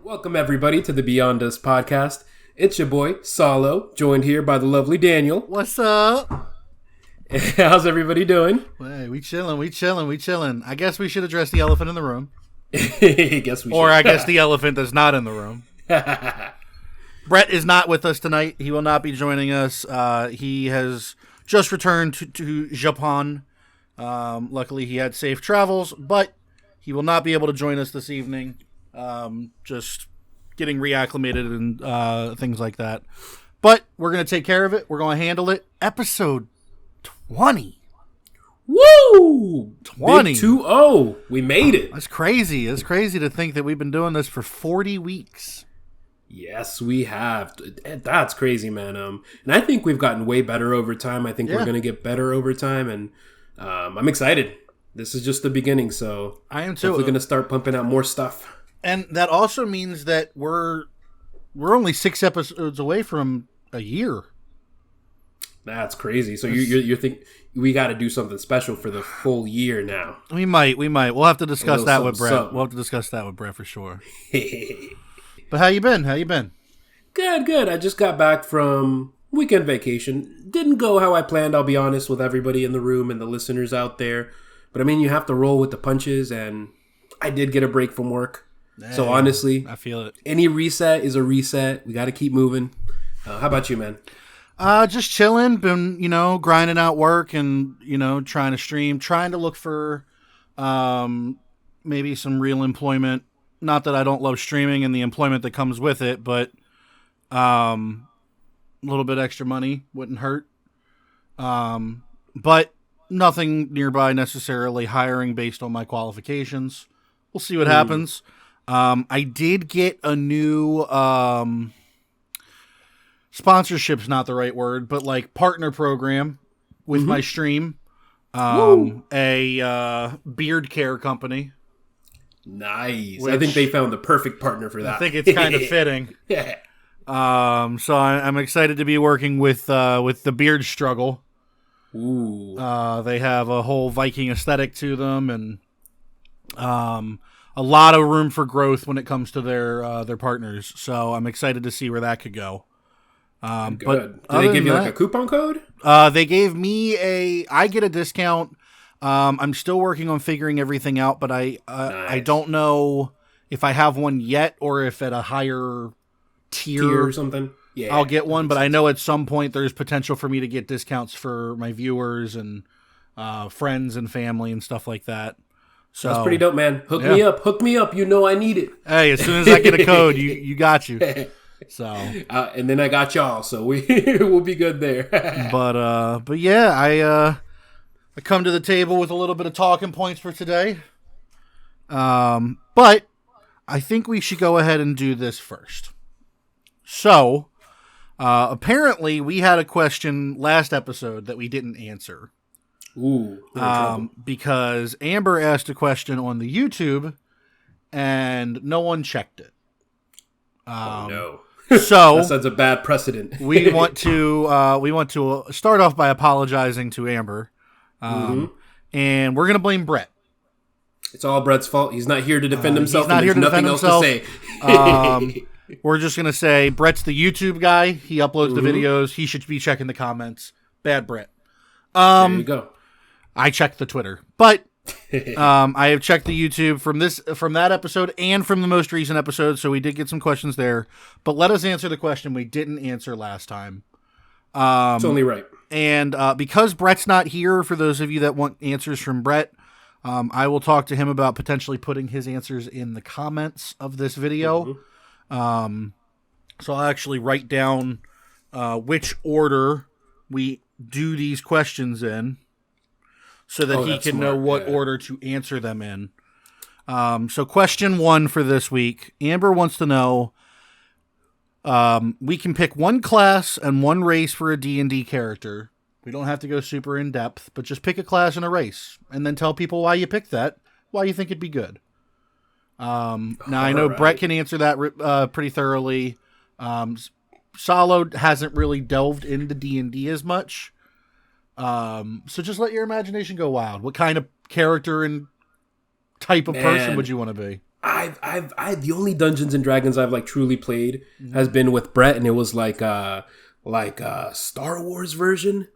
Welcome, everybody, to the Beyond Us podcast. It's your boy, Salo, joined here by the lovely Daniel. What's up? How's everybody doing? Hey, we chilling. I guess we should address the elephant in the room. I guess we should. Or I guess the elephant that's not in the room. Brett is not with us tonight. He will not be joining us. He has just returned to Japan. Luckily, he had safe travels, but he will not be able to join us this evening. Just getting reacclimated and things like that. But we're going to take care of it. We're going to handle it. Episode 20. Woo! 20. Big 2-0. We made it. That's crazy. It's crazy to think that we've been doing this for 40 weeks. Yes, we have. That's crazy, man. And I think we've gotten way better over time. I think we're going to get better over time, and I'm excited. This is just the beginning, so I am too. We're going to start pumping out more stuff. And that also means that we're only 6 episodes away from a year. That's crazy. So you're thinking we got to do something special for the full year now. We might. We'll have to discuss that with Brett. Something. We'll have to discuss that with Brett for sure. But how you been? Good. I just got back from weekend vacation. Didn't go how I planned, I'll be honest with everybody in the room and the listeners out there. But I mean, you have to roll with the punches, and I did get a break from work. So honestly, I feel it. Any reset is a reset. We got to keep moving. How about you, man? Just chilling. Been, grinding out work and, trying to stream, trying to look for maybe some real employment. Not that I don't love streaming and the employment that comes with it, but a little bit extra money wouldn't hurt. But nothing nearby necessarily hiring based on my qualifications. We'll see what happens. I did get a new sponsorship's not the right word, but like partner program with my stream. A beard care company. Nice. I think they found the perfect partner for that. I think it's kind of fitting. Yeah. So I'm excited to be working with the beard struggle. Ooh. They have a whole Viking aesthetic to them, and a lot of room for growth when it comes to their partners. So I'm excited to see where that could go. Good. But Did they give you like a coupon code? They gave me I get a discount. I'm still working on figuring everything out, but Nice. I don't know if I have one yet or if at a higher tier or something. Yeah, I'll get one, but I know at some point there's potential for me to get discounts for my viewers and friends and family and stuff like that. So that's pretty dope, man. Hook me up. You know I need it. Hey, as soon as I get a code, you got you. So and then I got y'all, so we'll be good there. but yeah, I come to the table with a little bit of talking points for today. But I think we should go ahead and do this first. So apparently we had a question last episode that we didn't answer. Ooh. Because Amber asked a question on the YouTube and no one checked it. Oh no. So that sets a bad precedent. we want to start off by apologizing to Amber. And we're going to blame Brett. It's all Brett's fault. He's not here to defend himself. He's not here to defend himself. Nothing else to say. We're just going to say Brett's the YouTube guy. He uploads the videos. He should be checking the comments. Bad Brett. There you go. I checked the Twitter. But I have checked the YouTube from that episode and from the most recent episode, so we did get some questions there. But let us answer the question we didn't answer last time. It's only right. And because Brett's not here, for those of you that want answers from Brett, I will talk to him about potentially putting his answers in the comments of this video. So I'll actually write down which order we do these questions in so that he can know what order to answer them in. So question 1 for this week, Amber wants to know, we can pick one class and one race for a D&D character. We don't have to go super in depth, but just pick a class and a race and then tell people why you picked that, why you think it'd be good. Now I know Brett can answer that pretty thoroughly. Salo hasn't really delved into D&D as much. So just let your imagination go wild. What kind of character and type of person would you want to be? I the only Dungeons and Dragons I've like truly played has been with Brett, and it was like a Star Wars version.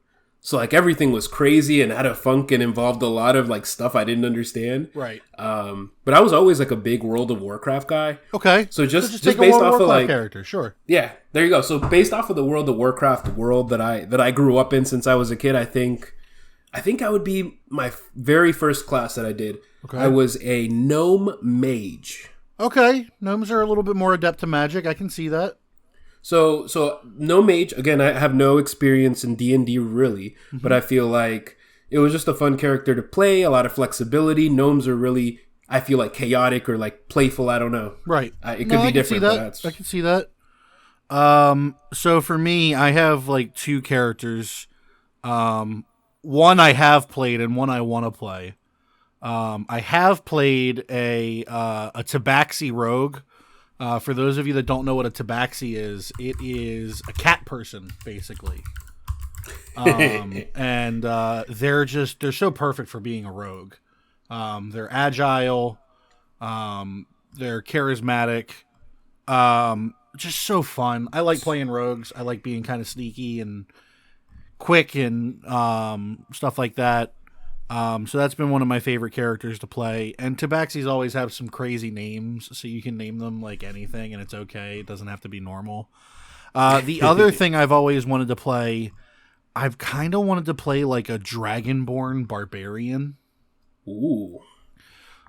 So like everything was crazy and had a funk and involved a lot of like stuff I didn't understand. Right. But I was always like a big World of Warcraft guy. Okay. So just take based a off World of like character, sure. Yeah, there you go. So based off of the World of Warcraft world that I grew up in since I was a kid, I think I would be my very first class that I did. Okay. I was a gnome mage. Okay. Gnomes are a little bit more adept to magic. I can see that. So no mage, again, I have no experience in D&D really, but I feel like it was just a fun character to play, a lot of flexibility. Gnomes are really, I feel like, chaotic or like playful, I don't know. Right. It could be different. I can see that. So for me, I have like two characters. One I have played and one I want to play. I have played a Tabaxi rogue. For those of you that don't know what a Tabaxi is, it is a cat person, basically. And they're so perfect for being a rogue. They're agile. They're charismatic. Just so fun. I like playing rogues. I like being kind of sneaky and quick and stuff like that. So that's been one of my favorite characters to play. And Tabaxis always have some crazy names, so you can name them like anything, and it's okay. It doesn't have to be normal. The other thing I've always wanted to play, I've kind of wanted to play like a Dragonborn barbarian. Ooh.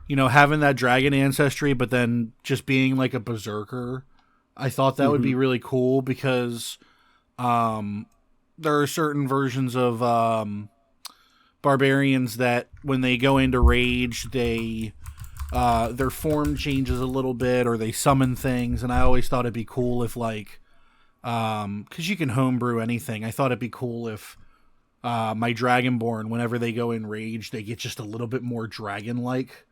You know, having that dragon ancestry, but then just being like a berserker. I thought that would be really cool because there are certain versions of barbarians that when they go into rage, their form changes a little bit or they summon things. And I always thought it'd be cool if like, because you can homebrew anything. I thought it'd be cool if my Dragonborn, whenever they go in rage, they get just a little bit more dragon-like.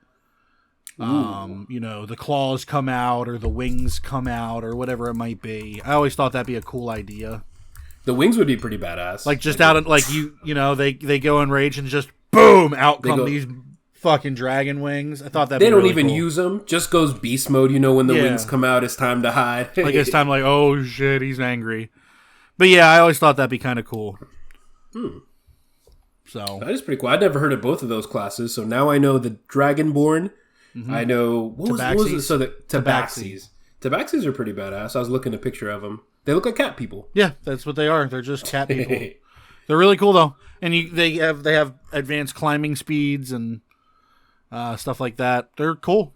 You know, the claws come out or the wings come out or whatever it might be. I always thought that'd be a cool idea. The wings would be pretty badass. Like just out of like you know, they go in rage and just boom, out come these fucking dragon wings. I thought that they don't really even cool. use them. Just goes beast mode. You know, when the wings come out, it's time to hide. Like it's time. Like oh shit, he's angry. But yeah, I always thought that'd be kind of cool. So that is pretty cool. I'd never heard of both of those classes, so now I know the Dragonborn. I know what was it? So the Tabaxis. Tabaxis are pretty badass. I was looking at a picture of them. They look like cat people. Yeah, that's what they are. They're just cat people. They're really cool though, and they have advanced climbing speeds and stuff like that. They're cool.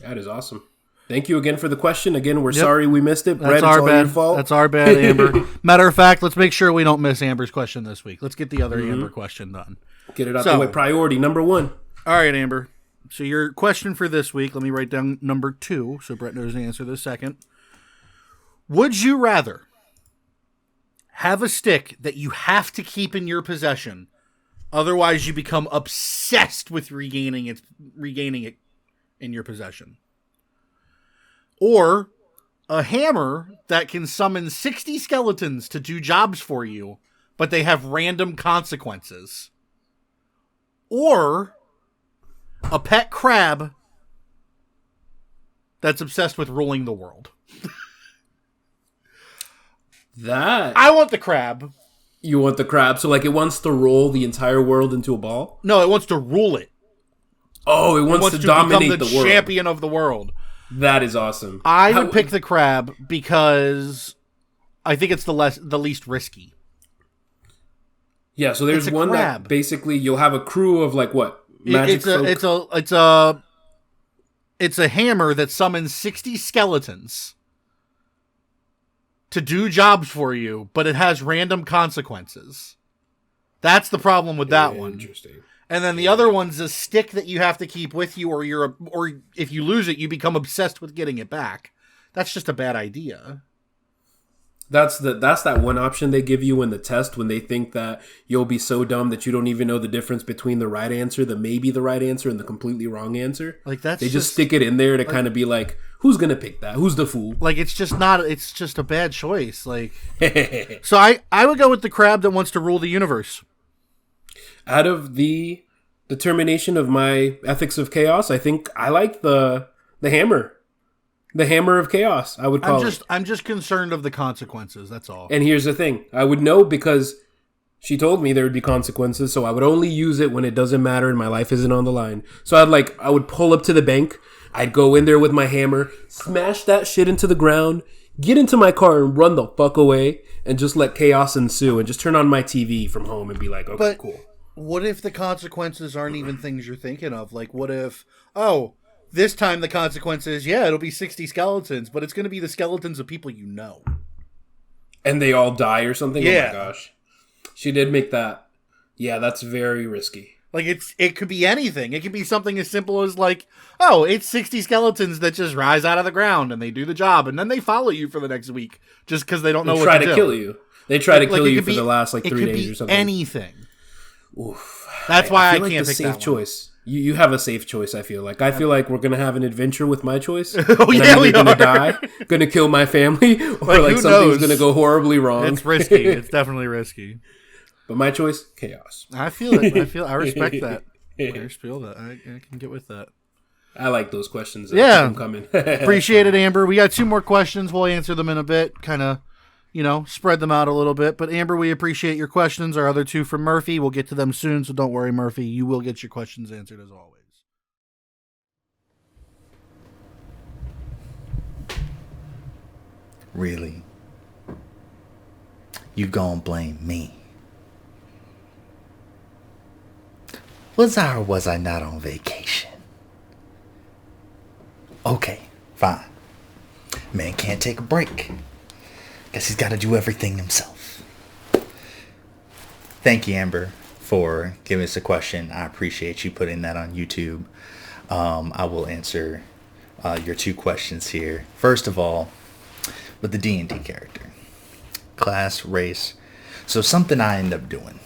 That is awesome. Thank you again for the question. Again, we're sorry we missed it. Brett, it's our bad. Your fault. That's our bad, Amber. Matter of fact, let's make sure we don't miss Amber's question this week. Let's get the other Amber question done. Get it out the way. Priority number 1. All right, Amber. So your question for this week, let me write down number 2 so Brett knows the answer this second. Would you rather have a stick that you have to keep in your possession, otherwise you become obsessed with regaining it in your possession? Or a hammer that can summon 60 skeletons to do jobs for you, but they have random consequences? Or a pet crab that's obsessed with ruling the world? I want the crab. You want the crab? So like it wants to roll the entire world into a ball? No, it wants to rule it. Oh, it wants to dominate become the world. Champion of the world. That is awesome. I would pick the crab because I think it's the least risky. Yeah, so there's one crab. That basically you'll have a crew of like what? Magic folk? It's a hammer that summons 60 skeletons to do jobs for you, but it has random consequences. That's the problem with that one. Interesting. And then the other one's a stick that you have to keep with you, or if you lose it, you become obsessed with getting it back. That's just a bad idea. That's that one option they give you in the test when they think that you'll be so dumb that you don't even know the difference between the right answer, the maybe the right answer, and the completely wrong answer. Like that's they just stick it in there to kind of be like, who's gonna pick that? Who's the fool? Like it's just a bad choice. Like so I would go with the crab that wants to rule the universe. Out of the the termination of my ethics of chaos, I think I like the hammer. The hammer of chaos, I would call it. I'm just concerned of the consequences, that's all. And here's the thing. I would know because she told me there would be consequences, so I would only use it when it doesn't matter and my life isn't on the line. So I would pull up to the bank, I'd go in there with my hammer, smash that shit into the ground, get into my car and run the fuck away, and just let chaos ensue, and just turn on my TV from home and be like, okay, cool. What if the consequences aren't even things you're thinking of? Like, what if, this time the consequences, it'll be 60 skeletons, but it's going to be the skeletons of people you know. And they all die or something? Yeah. Oh my gosh. She did make that. Yeah, that's very risky. Like, it could be anything. It could be something as simple as like, it's 60 skeletons that just rise out of the ground and they do the job, and then they follow you for the next week just because they don't know what to do. They try to kill you. They try to kill you for the last 3 days or something. It could be anything. Oof. That's why I feel can't like pick the that safe choice. You have a safe choice, I feel like. I feel like we're going to have an adventure with my choice. We I'm either going are. to die, going to kill my family, or something's going to go horribly wrong. It's risky. It's definitely risky. But my choice, chaos. I feel it. I respect that. I feel that. I can get with that. I like those questions. Yeah. Keep them coming. Appreciate it, Amber. We got 2 more questions. We'll answer them in a bit. Kind of, spread them out a little bit. But Amber, we appreciate your questions. Our other 2 from Murphy. We'll get to them soon, so don't worry, Murphy. You will get your questions answered as always. Really? You gon' blame me? Was I or was I not on vacation? Okay, fine. Man can't take a break. Guess he's got to do everything himself. Thank you, Amber, for giving us a question. I appreciate you putting that on YouTube. I will answer your 2 questions here. First of all, with the D&D character. Class, race. So something I end up doing.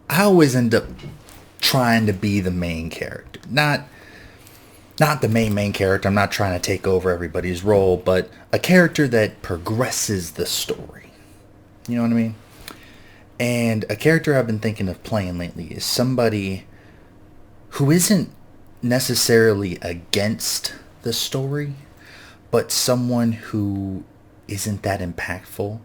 I always end up trying to be the main character. Not the main character. I'm not trying to take over everybody's role, but a character that progresses the story. You know what I mean? And a character I've been thinking of playing lately is somebody who isn't necessarily against the story, but someone who isn't that impactful.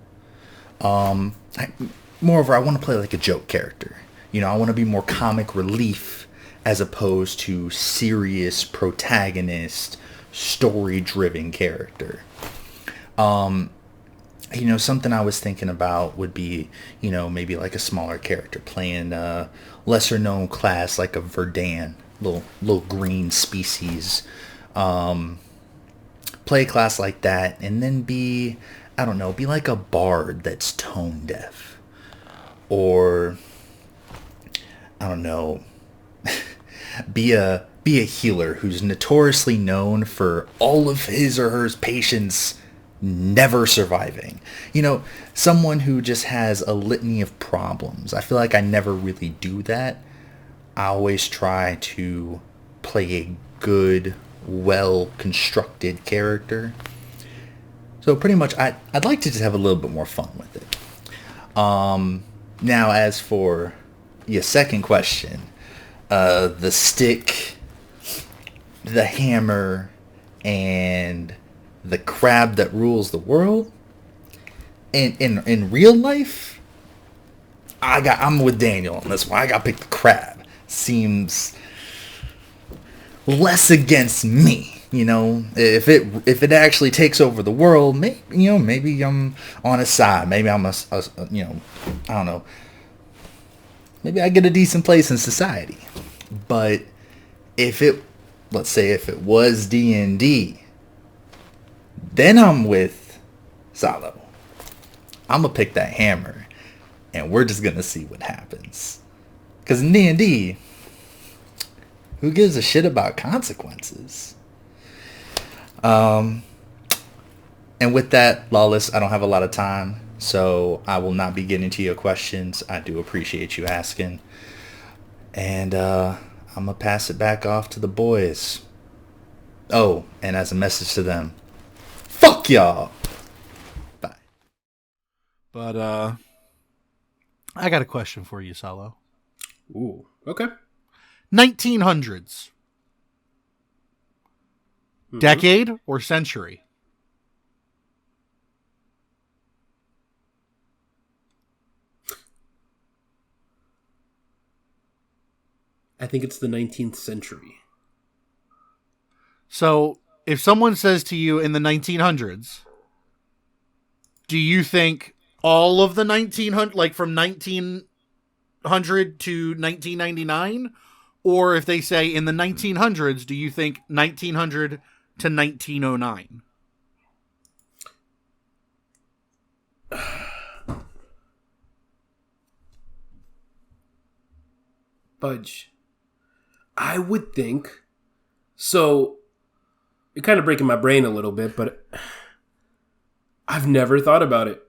Moreover, I want to play like a joke character. I want to be more comic relief as opposed to serious protagonist, story-driven character. Something I was thinking about would be, maybe like a smaller character playing a lesser-known class like a Verdan, little green species. Play a class like that, and then be like a bard that's tone deaf. Or, be a healer who's notoriously known for all of his or her patients never surviving. Someone who just has a litany of problems. I feel like I never really do that. I always try to play a good, well-constructed character. So pretty much, I'd like to just have a little bit more fun with it. Now, as for your second question, the stick, the hammer, and the crab that rules the world. In real life, I'm with Daniel on this one. I got to pick the crab. Seems less against me. If it actually takes over the world, maybe I'm on his side. Maybe I'm I don't know. Maybe I get a decent place in society. But let's say if it was D&D, then I'm with Salo. I'm gonna pick that hammer, and we're just gonna see what happens. Because in D&D, who gives a shit about consequences? And with that, Lawless, I don't have a lot of time, so I will not be getting to your questions. I do appreciate you asking. And I'm going to pass it back off to the boys. Oh, and as a message to them, fuck y'all. Bye. But I got a question for you, Salo. Ooh, okay. 1900s. Mm-hmm. Decade or century? I think it's the 19th century. So, if someone says to you in the 1900s, do you think all of the 1900, like from 1900 to 1999? Or if they say in the 1900s, do you think 1900 to 1909? Budge. I would think. So, you're kind of breaking my brain a little bit, but I've never thought about it.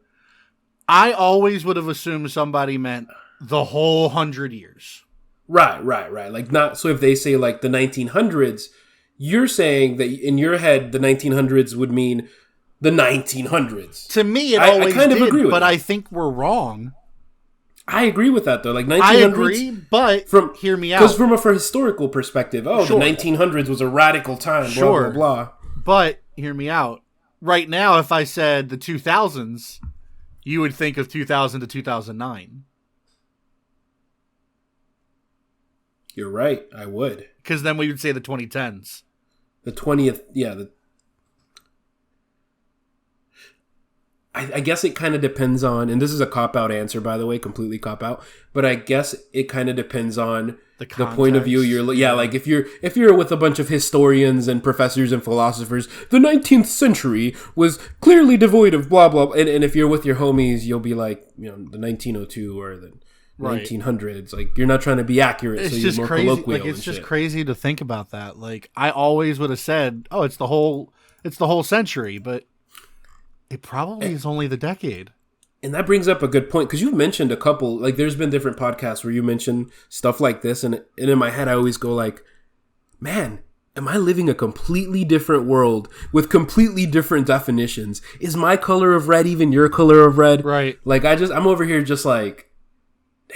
I always would have assumed somebody meant the whole 100 years. Right. Like not so if they say like the 1900s, you're saying that in your head the 1900s would mean the 1900s. To me, it always I kind did, of agree with but that. I think we're wrong. I agree with that though. Like 1900s. I agree, but hear me out. Because from a historical perspective, Sure. The 1900s was a radical time. Sure. Blah blah blah. But hear me out. Right now, if I said the 2000s, you would think of 2000 to 2009. You're right. I would. Because then we would say the 2010s. The 20th. Yeah. I guess it kind of depends on, and this is a cop-out answer, by the way, completely cop-out, but I guess it kind of depends on the point of view you're... Yeah, like if you're with a bunch of historians and professors and philosophers, the 19th century was clearly devoid of blah, blah, and if you're with your homies, you'll be like, the 1902 or the 1900s. Like, you're not trying to be accurate, it's so just you're more crazy. colloquial. Like, it's just crazy to think about that. Like, I always would have said, oh, it's the whole century, but it probably is only the decade. And that brings up a good point, because you've mentioned a couple, like there's been different podcasts where you mention stuff like this, and in my head I always go like, man, am I living a completely different world with completely different definitions? Is my color of red even your color of red? Right. Like I'm over here just like,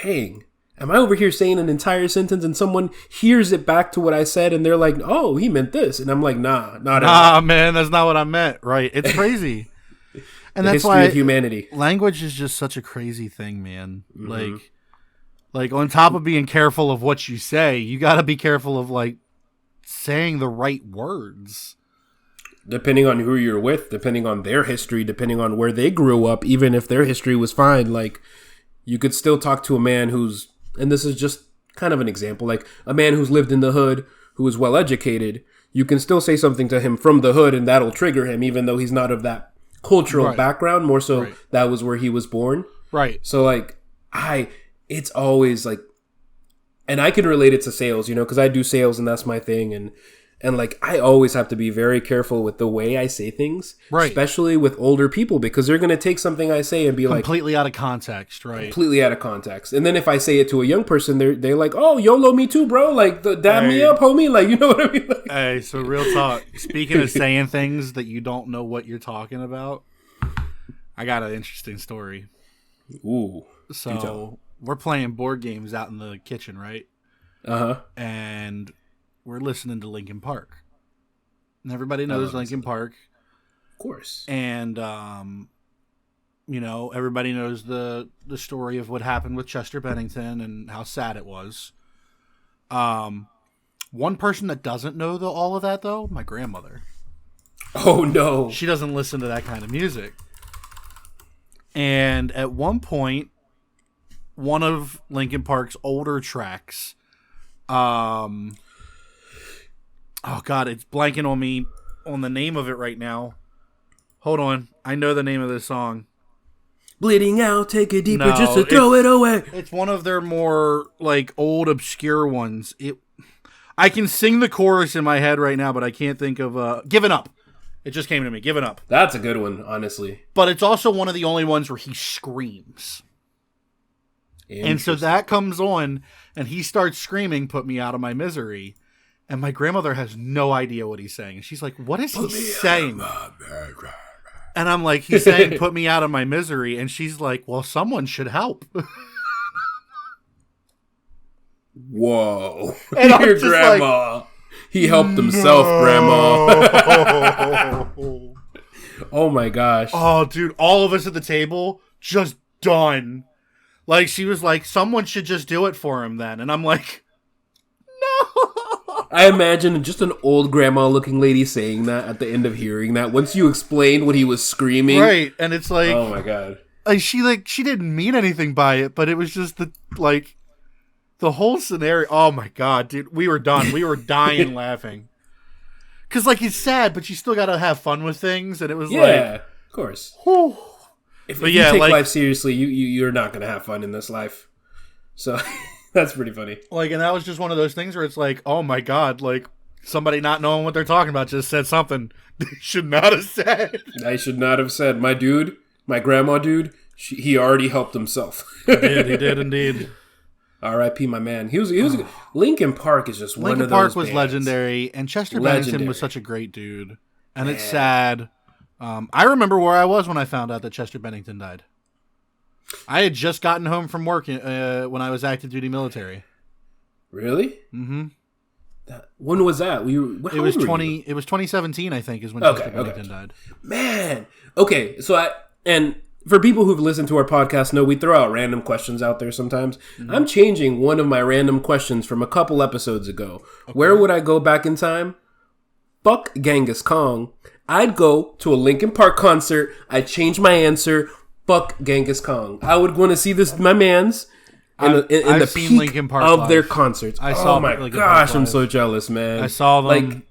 dang, am I over here saying an entire sentence and someone hears it back to what I said and they're like, oh, he meant this. And I'm like, nah, man, that's not what I meant. Right. It's crazy. And that's why of humanity. Language is just such a crazy thing, man. Mm-hmm. Like on top of being careful of what you say, you got to be careful of like saying the right words. Depending on who you're with, depending on their history, depending on where they grew up, even if their history was fine, like you could still talk to a man who's, and this is just kind of an example, like a man who's lived in the hood, who is well educated. You can still say something to him from the hood and that'll trigger him, even though he's not of that cultural background, more so that was where he was born. Right. So like it's always like, and I can relate it to sales, because I do sales and that's my thing. And like, I always have to be very careful with the way I say things, especially with older people, because they're going to take something I say and be completely out of context, right? Completely out of context. And then if I say it to a young person, they're like, oh, YOLO me too, bro. Like, dab me up, homie. Like, you know what I mean? Like, hey, so real talk. Speaking of saying things that you don't know what you're talking about, I got an interesting story. Ooh. So we're playing board games out in the kitchen, right? Uh-huh. And we're listening to Linkin Park. And everybody knows Linkin Park. Of course. And, everybody knows the story of what happened with Chester Bennington and how sad it was. One person that doesn't know all of that, though, my grandmother. Oh, no. She doesn't listen to that kind of music. And at one point, one of Linkin Park's older tracks, oh God, it's blanking on me on the name of it right now. Hold on, I know the name of this song. Bleeding out, take it deeper just to throw it away. It's one of their more like old obscure ones. I can sing the chorus in my head right now, but I can't think of Giving Up. It just came to me, Giving Up. That's a good one, honestly. But it's also one of the only ones where he screams. And so that comes on, and he starts screaming, "Put me out of my misery." And my grandmother has no idea what he's saying. She's like, what is he saying? And I'm like, he's saying, "Put me out of my misery." And she's like, well, someone should help. Whoa. And I'm Your just grandma. He helped himself, Grandma. Oh my gosh. Oh, dude, all of us at the table just done. Like, she was like, someone should just do it for him then. And I'm like, no. I imagine just an old grandma-looking lady saying that at the end of hearing that. Once you explained what he was screaming. Right, and it's like... Oh my god. She didn't mean anything by it, but it was just the whole scenario. Oh my god, dude, we were done. We were dying laughing. Because, like, it's sad, but you still gotta have fun with things, and it was of course. Whew. If you take life seriously, you're not gonna have fun in this life. So, that's pretty funny. Like, and that was just one of those things where it's like, oh my god, like, somebody not knowing what they're talking about just said something they should not have said. I should not have said. My dude, my grandma dude, he already helped himself. He did indeed. R.I.P. my man. He was Linkin Park is just one of those Linkin Park was bands. Legendary, and Chester Bennington was such a great dude. And it's sad. I remember where I was when I found out that Chester Bennington died. I had just gotten home from work when I was active duty military. Really? Mm-hmm. When was that? It was 2017, I think, is when Chester Bennington died. Man. Okay, so and for people who've listened to our podcast know we throw out random questions out there sometimes. Mm-hmm. I'm changing one of my random questions from a couple episodes ago. Okay. Where would I go back in time? Fuck Genghis Khan. I'd go to a Linkin Park concert. I'd change my answer. Fuck Genghis Khan. I would want to see my mans in the peak Linkin Park of live. Their concerts. Oh my gosh, I'm so jealous, man. I saw them.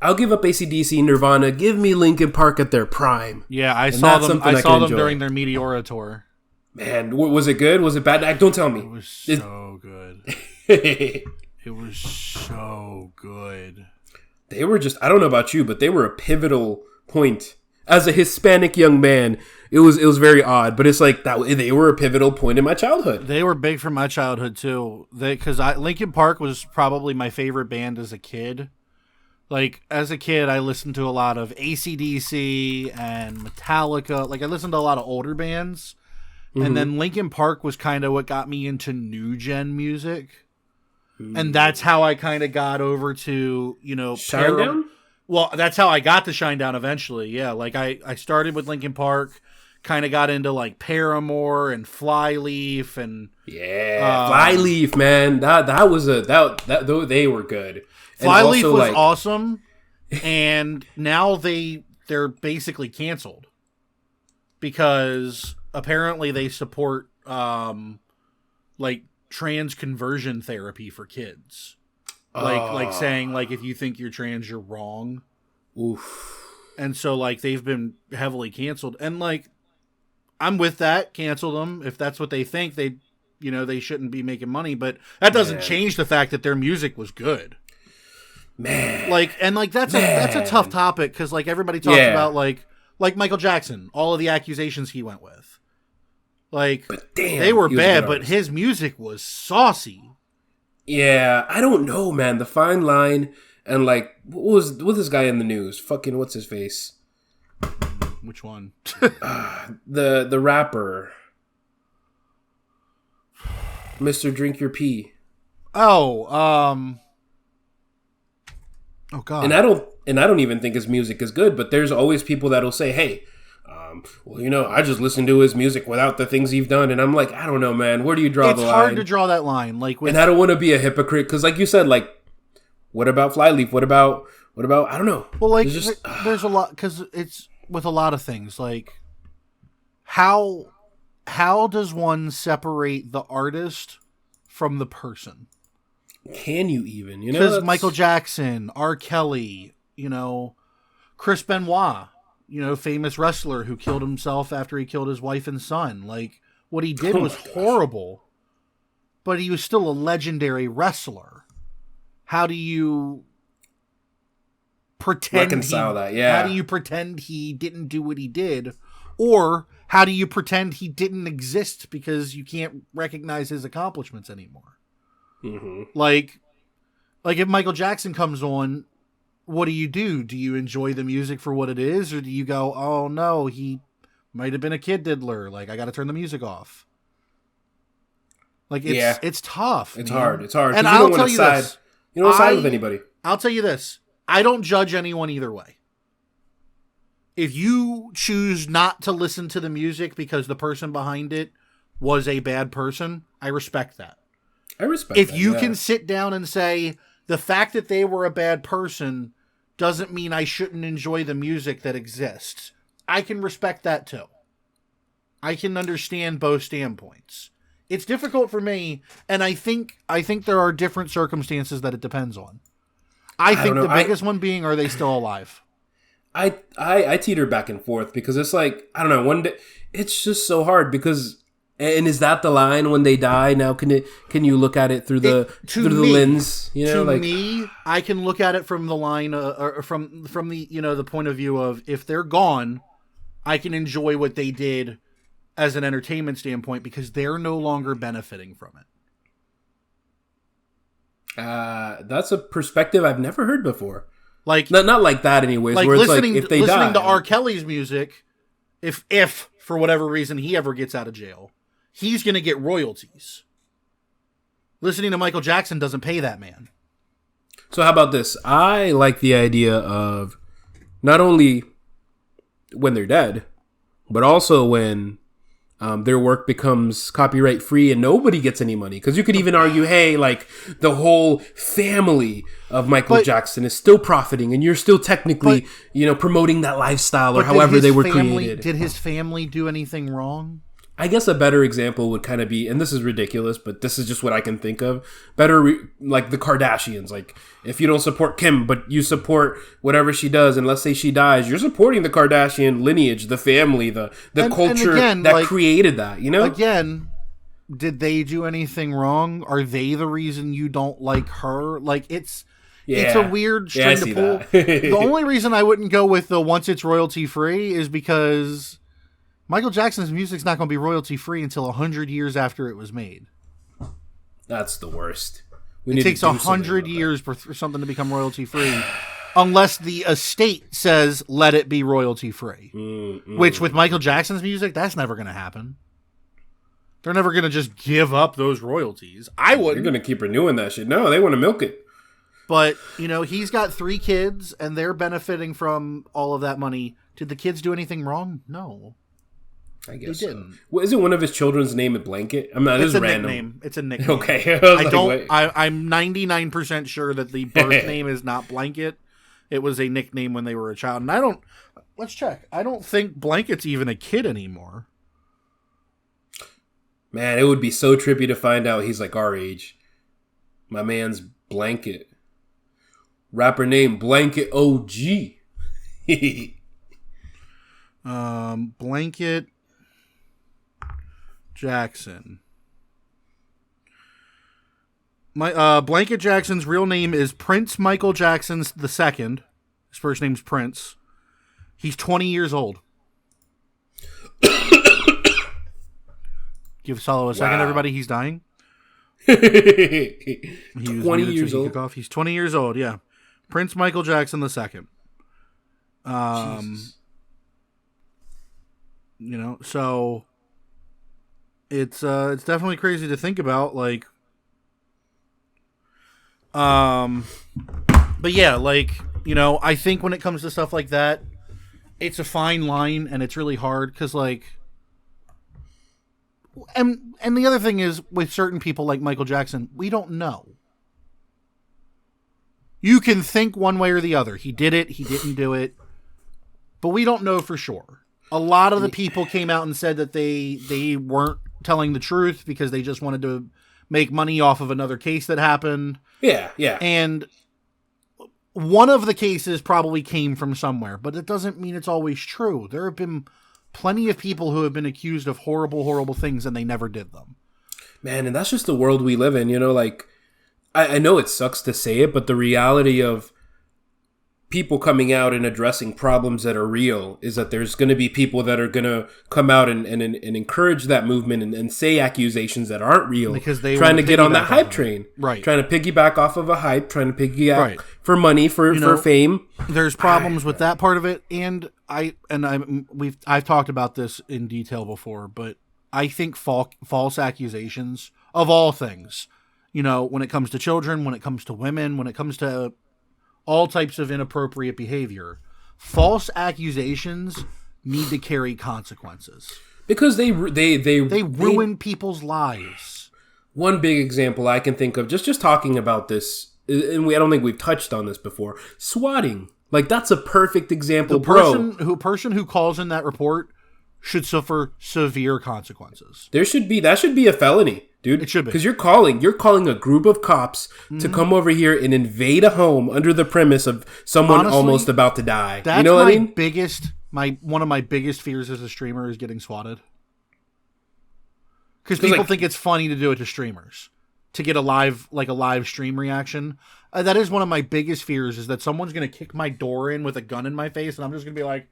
I'll give up AC/DC, Nirvana. Give me Linkin Park at their prime. Yeah, I saw them. I saw them during their Meteora tour. Man, was it good? Was it bad? Don't tell me. It was so good. It was so good. They were just, I don't know about you, but they were a pivotal point. As a Hispanic young man, it was very odd, but it's like that they were a pivotal point in my childhood. They were big for my childhood too. Because Linkin Park was probably my favorite band as a kid. Like, as a kid, I listened to a lot of AC/DC and Metallica. Like, I listened to a lot of older bands. Mm-hmm. And then Linkin Park was kind of what got me into new gen music. Mm-hmm. And that's how I kind of got over to, Shinedown? Well, that's how I got to Shinedown eventually, yeah. Like, I started with Linkin Park, kind of got into, like, Paramore and Flyleaf and... Yeah, Flyleaf, man. That was they were good. Flyleaf was awesome, and now they're basically canceled because apparently they support like trans conversion therapy for kids, like saying like if you think you're trans you're wrong. Oof. And so like they've been heavily canceled, and like I'm with that. Cancel them if that's what they think. They shouldn't be making money, but that doesn't change the fact that their music was good. Man, that's a tough topic because like everybody talks about like Michael Jackson, all of the accusations he went with, like but damn, they were bad, but his music was saucy. Yeah, I don't know, man. The fine line and like what was this guy in the news? Fucking what's his face? Which one? The rapper, Mr. Drink Your Pee. Oh God! And I don't even think his music is good. But there's always people that'll say, "Hey, I just listen to his music without the things he's done." And I'm like, I don't know, man. Where do you draw the line? It's hard to draw that line. And I don't want to be a hypocrite because, like you said, like, what about Flyleaf? What about? I don't know. Well, like, there's a lot because it's with a lot of things. Like, how does one separate the artist from the person? Can you even? Because Michael Jackson, R. Kelly, Chris Benoit, famous wrestler who killed himself after he killed his wife and son. Like, what he did was horrible, but he was still a legendary wrestler. How do you pretend reconcile that? Yeah. How do you pretend he didn't do what he did? Or how do you pretend he didn't exist because you can't recognize his accomplishments anymore? Mm-hmm. Like if Michael Jackson comes on, what do? Do you enjoy the music for what it is, or do you go, oh no, he might have been a kid diddler, like I gotta turn the music off? Like Yeah. it's tough. It's man. hard. It's hard. 'cause And you don't I'll wanna tell you side- this. You don't side with anybody. I'll tell you this. I don't judge anyone either way. If you choose not to listen to the music because the person behind it was a bad person, I respect that. I respect If that, you yeah. can sit down and say, the fact that they were a bad person doesn't mean I shouldn't enjoy the music that exists, I can respect that too. I can understand both standpoints. It's difficult for me, and I think there are different circumstances that it depends on. I think the biggest one being, are they still alive? I teeter back and forth because it's like, I don't know, one day it's just so hard because, and is that the line when they die? Now can you look at it through the lens? You know, to me, I can look at it from the line or from the the point of view of, if they're gone, I can enjoy what they did as an entertainment standpoint because they're no longer benefiting from it. That's a perspective I've never heard before. Like not like that, anyways. Like where listening, it's like if they listening die, to R. Kelly's music, if for whatever reason he ever gets out of jail, he's going to get royalties. Listening to Michael Jackson doesn't pay that man. So how about this? I like the idea of not only when they're dead, but also when their work becomes copyright free and nobody gets any money. Because you could even argue, hey, like the whole family of Michael Jackson is still profiting, and you're still technically, promoting that lifestyle or however they were created. Did his family do anything wrong? I guess a better example would kind of be, and this is ridiculous, but this is just what I can think of. Like the Kardashians. Like, if you don't support Kim, but you support whatever she does, and let's say she dies, you're supporting the Kardashian lineage, the family, the culture that created that, Again, did they do anything wrong? Are they the reason you don't like her? Like, it's a weird string to pull. The only reason I wouldn't go with the once it's royalty free is because Michael Jackson's music's not going to be royalty free until 100 years after it was made. That's the worst. It takes 100 years for something to become royalty free, unless the estate says let it be royalty free. Which with Michael Jackson's music, that's never going to happen. They're never going to just give up those royalties. I wouldn't. They're going to keep renewing that shit. No, they want to milk it. But, he's got 3 kids, and they're benefiting from all of that money. Did the kids do anything wrong? No. I guess he didn't. Well, isn't one of his children's name a Blanket? I'm not. It's a random nickname. It's a nickname. Okay. I'm 99% sure that the birth name is not Blanket. It was a nickname when they were a child. And let's check. I don't think Blanket's even a kid anymore. Man, it would be so trippy to find out he's like our age. My man's Blanket. Rapper name Blanket OG. Blanket Jackson. Blanket Jackson's real name is Prince Michael Jackson II. His first name's Prince. He's 20 years old. Give Solo a second, everybody. He's dying. He 20 years old. He's 20 years old. Yeah, Prince Michael Jackson II. So it's definitely crazy to think about, like, but yeah, like, I think when it comes to stuff like that, it's a fine line, and it's really hard because, like, and the other thing is with certain people like Michael Jackson, we don't know. You can think one way or the other. He did it, he didn't do it, but we don't know for sure. A lot of the people came out and said that they weren't telling the truth because they just wanted to make money off of another case that happened. Yeah. And one of the cases probably came from somewhere, but it doesn't mean it's always true. There have been plenty of people who have been accused of horrible, horrible things and they never did them. Man, and that's just the world we live in, like, I know it sucks to say it, but the reality of people coming out and addressing problems that are real is that there's going to be people that are going to come out and encourage that movement and say accusations that aren't real because they trying to get on that hype train, right? Trying to piggyback off of a hype, trying to piggyback for money, for fame. There's problems with that part of it, and I've talked about this in detail before, but I think false accusations of all things. You know, when it comes to children, when it comes to women, when it comes to all types of inappropriate behavior, false accusations need to carry consequences. Because they ruin people's lives. One big example I can think of, just talking about this, and I don't think we've touched on this before, swatting. Like, that's a perfect example, The person who calls in that report should suffer severe consequences. That should be a felony, dude. It should be. Because you're calling a group of cops to come over here and invade a home under the premise of someone honestly, almost about to die. That's you know what I mean? One of my biggest fears as a streamer is getting swatted. Because people think it's funny to do it to streamers. To get a live stream reaction. That is one of my biggest fears, is that someone's going to kick my door in with a gun in my face and I'm just going to be like,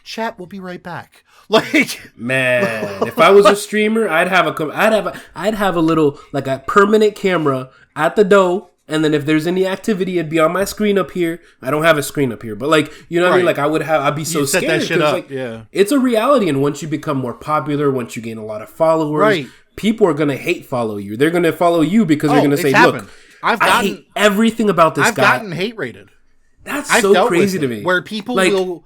chat, we'll be right back. Like, man, if I was a streamer, I'd have a little, like, a permanent camera at the door, and then if there's any activity, it'd be on my screen up here. I don't have a screen up here, but, like, you know what I mean? Like, I'd be so scared. That shit up. Like, yeah. It's a reality, and once you become more popular, once you gain a lot of followers, people are gonna hate follow you. They're gonna follow you because they're gonna say, "Look, I hate everything about this guy." I've gotten hate rated. That's so crazy to me. Where people will.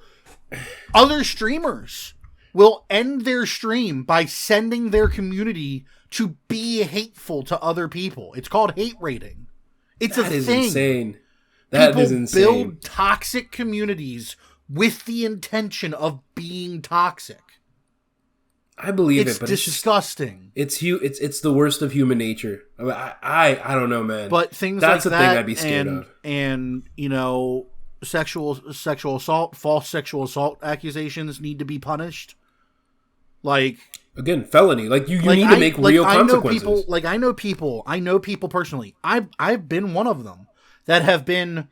Other streamers will end their stream by sending their community to be hateful to other people. It's called hate rating. It's a thing. Insane. That is insane. People build toxic communities with the intention of being toxic. I believe it, but disgusting. It's the worst of human nature. I don't know, man. But things that's like the that, thing I'd be scared of. And you know, sexual assault, false sexual assault accusations need to be punished. Like, again, felony. Like, you need to make real consequences. I know people personally. I've been one of them that have been.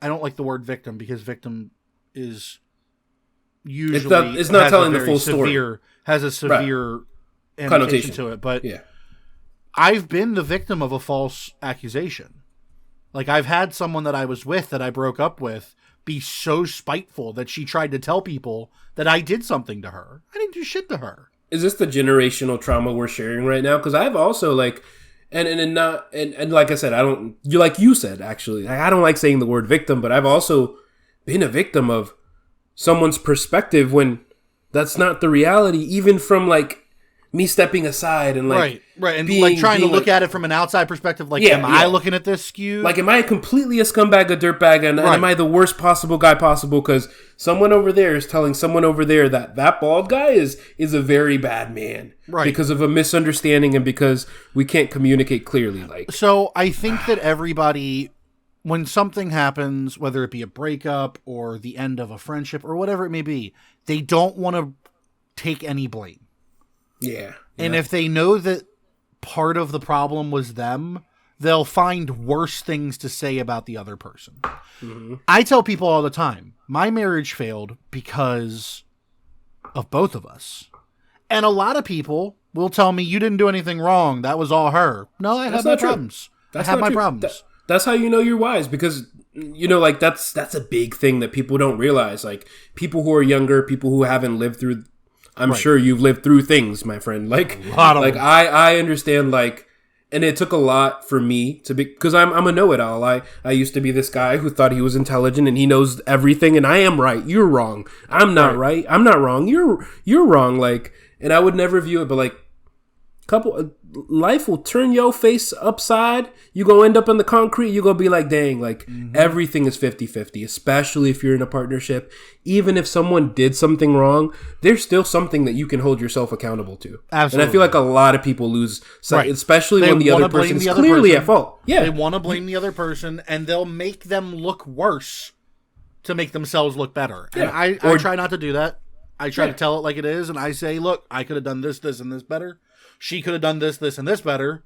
I don't like the word victim because victim is usually it's not telling the full story. Has a severe connotation to it, but yeah. I've been the victim of a false accusation. Like, I've had someone that I was with that I broke up with be so spiteful that she tried to tell people that I did something to her. I didn't do shit to her. Is this the generational trauma we're sharing right now? Because I've also, like, and like I said, I don't, like you said, actually, I don't like saying the word victim, but I've also been a victim of someone's perspective when that's not the reality, even from, like, me stepping aside and, like, right, and like trying to look at it from an outside perspective. Like, am I looking at this skewed? Like, am I completely a scumbag, a dirtbag, and am I the worst possible guy possible? Because someone over there is telling someone over there that bald guy is a very bad man, right? Because of a misunderstanding and because we can't communicate clearly. Like, so I think that everybody, when something happens, whether it be a breakup or the end of a friendship or whatever it may be, they don't want to take any blame. Yeah. And if they know that part of the problem was them, they'll find worse things to say about the other person. Mm-hmm. I tell people all the time, my marriage failed because of both of us. And a lot of people will tell me, you didn't do anything wrong. That was all her. No, I have my problems. I have my problems. That's how you know you're wise, because, you know, like, that's a big thing that people don't realize. Like, people who are younger, people who haven't lived through, I'm sure you've lived through things, my friend. Like, I understand, like, and it took a lot for me to be, because I'm a know-it-all. I used to be this guy who thought he was intelligent and he knows everything, and I am right. You're wrong. I'm not right. I'm not wrong. You're wrong. Like, and I would never view it, but, like, life will turn your face upside. You gonna end up in the concrete. You gonna be like, dang, like, everything is 50-50, especially if you're in a partnership. Even if someone did something wrong, there's still something that you can hold yourself accountable to. Absolutely. And I feel like a lot of people lose sight, especially when the other person is clearly at fault. Yeah. They want to blame the other person, and they'll make them look worse to make themselves look better. Yeah. And I try not to do that. I try to tell it like it is, and I say, look, I could have done this, and this better. She could have done this, and this better.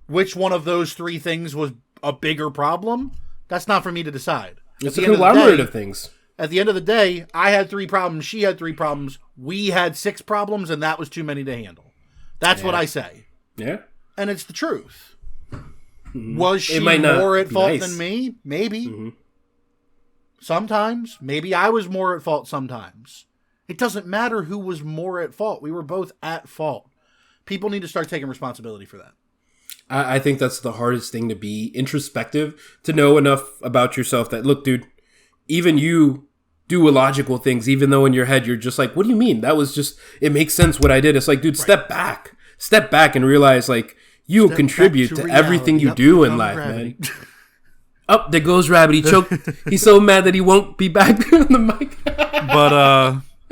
Which one of those three things was a bigger problem? That's not for me to decide. It's a conglomerate of things. At the end of the day, I had 3 problems. She had 3 problems. We had 6 problems, and that was too many to handle. That's what I say. Yeah. And it's the truth. Was she more at fault than me? Maybe. Sometimes. Maybe I was more at fault sometimes. It doesn't matter who was more at fault. We were both at fault. People need to start taking responsibility for that. I think that's the hardest thing, to be introspective, to know enough about yourself that, look, dude, even you do illogical things, even though in your head you're just like, what do you mean? That was just, it makes sense what I did. It's like, dude, step back and realize, like, you contribute to everything you do in life, man. Oh, there goes Rabbit. He choked. He's so mad that he won't be back on the mic.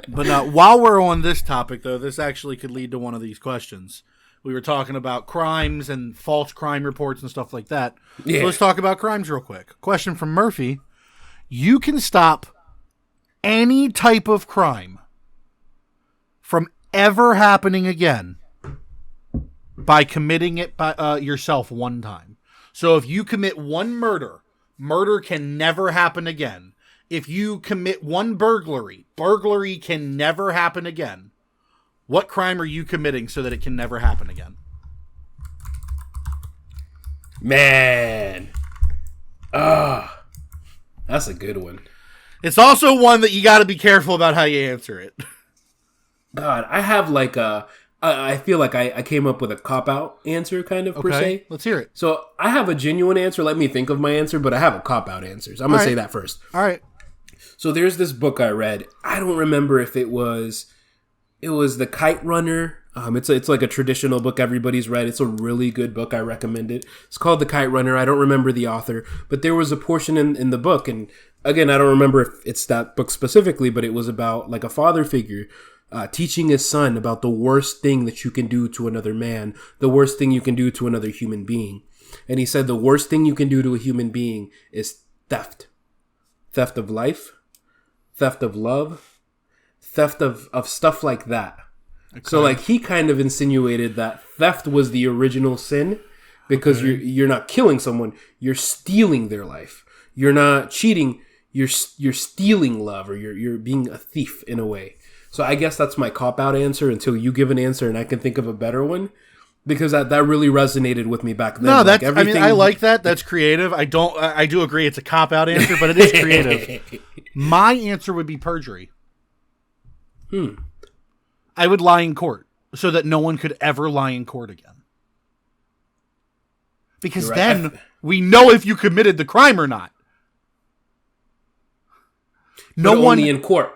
But while we're on this topic, though, this actually could lead to one of these questions. We were talking about crimes and false crime reports and stuff like that. Yeah. So let's talk about crimes real quick. Question from Murphy. You can stop any type of crime from ever happening again by committing it by yourself one time. So if you commit one murder can never happen again. If you commit one burglary can never happen again. What crime are you committing so that it can never happen again? Man. That's a good one. It's also one that you got to be careful about how you answer it. God, I have like I feel like I came up with a cop-out answer kind of, per se. Let's hear it. So I have a genuine answer. Let me think of my answer, but I have a cop-out answer. So I'm going to say that first. All right. So there's this book I read. I don't remember if it was The Kite Runner. It's like a traditional book everybody's read. It's a really good book. I recommend it. It's called The Kite Runner. I don't remember the author, but there was a portion in the book, and again, I don't remember if it's that book specifically, but it was about like a father figure teaching his son about the worst thing that you can do to another man, the worst thing you can do to another human being. And he said the worst thing you can do to a human being is theft. Theft of life, theft of love, theft of stuff like that. Okay. So like he kind of insinuated that theft was the original sin because you're not killing someone, you're stealing their life. You're not cheating, you're stealing love, or you're being a thief in a way. So I guess that's my cop-out answer until you give an answer and I can think of a better one, because that really resonated with me back then. No, that's like everything. I mean, I like that. That's creative. I do agree it's a cop-out answer, but it is creative. My answer would be perjury. I would lie in court so that no one could ever lie in court again. Because then we know if you committed the crime or not. Only in court,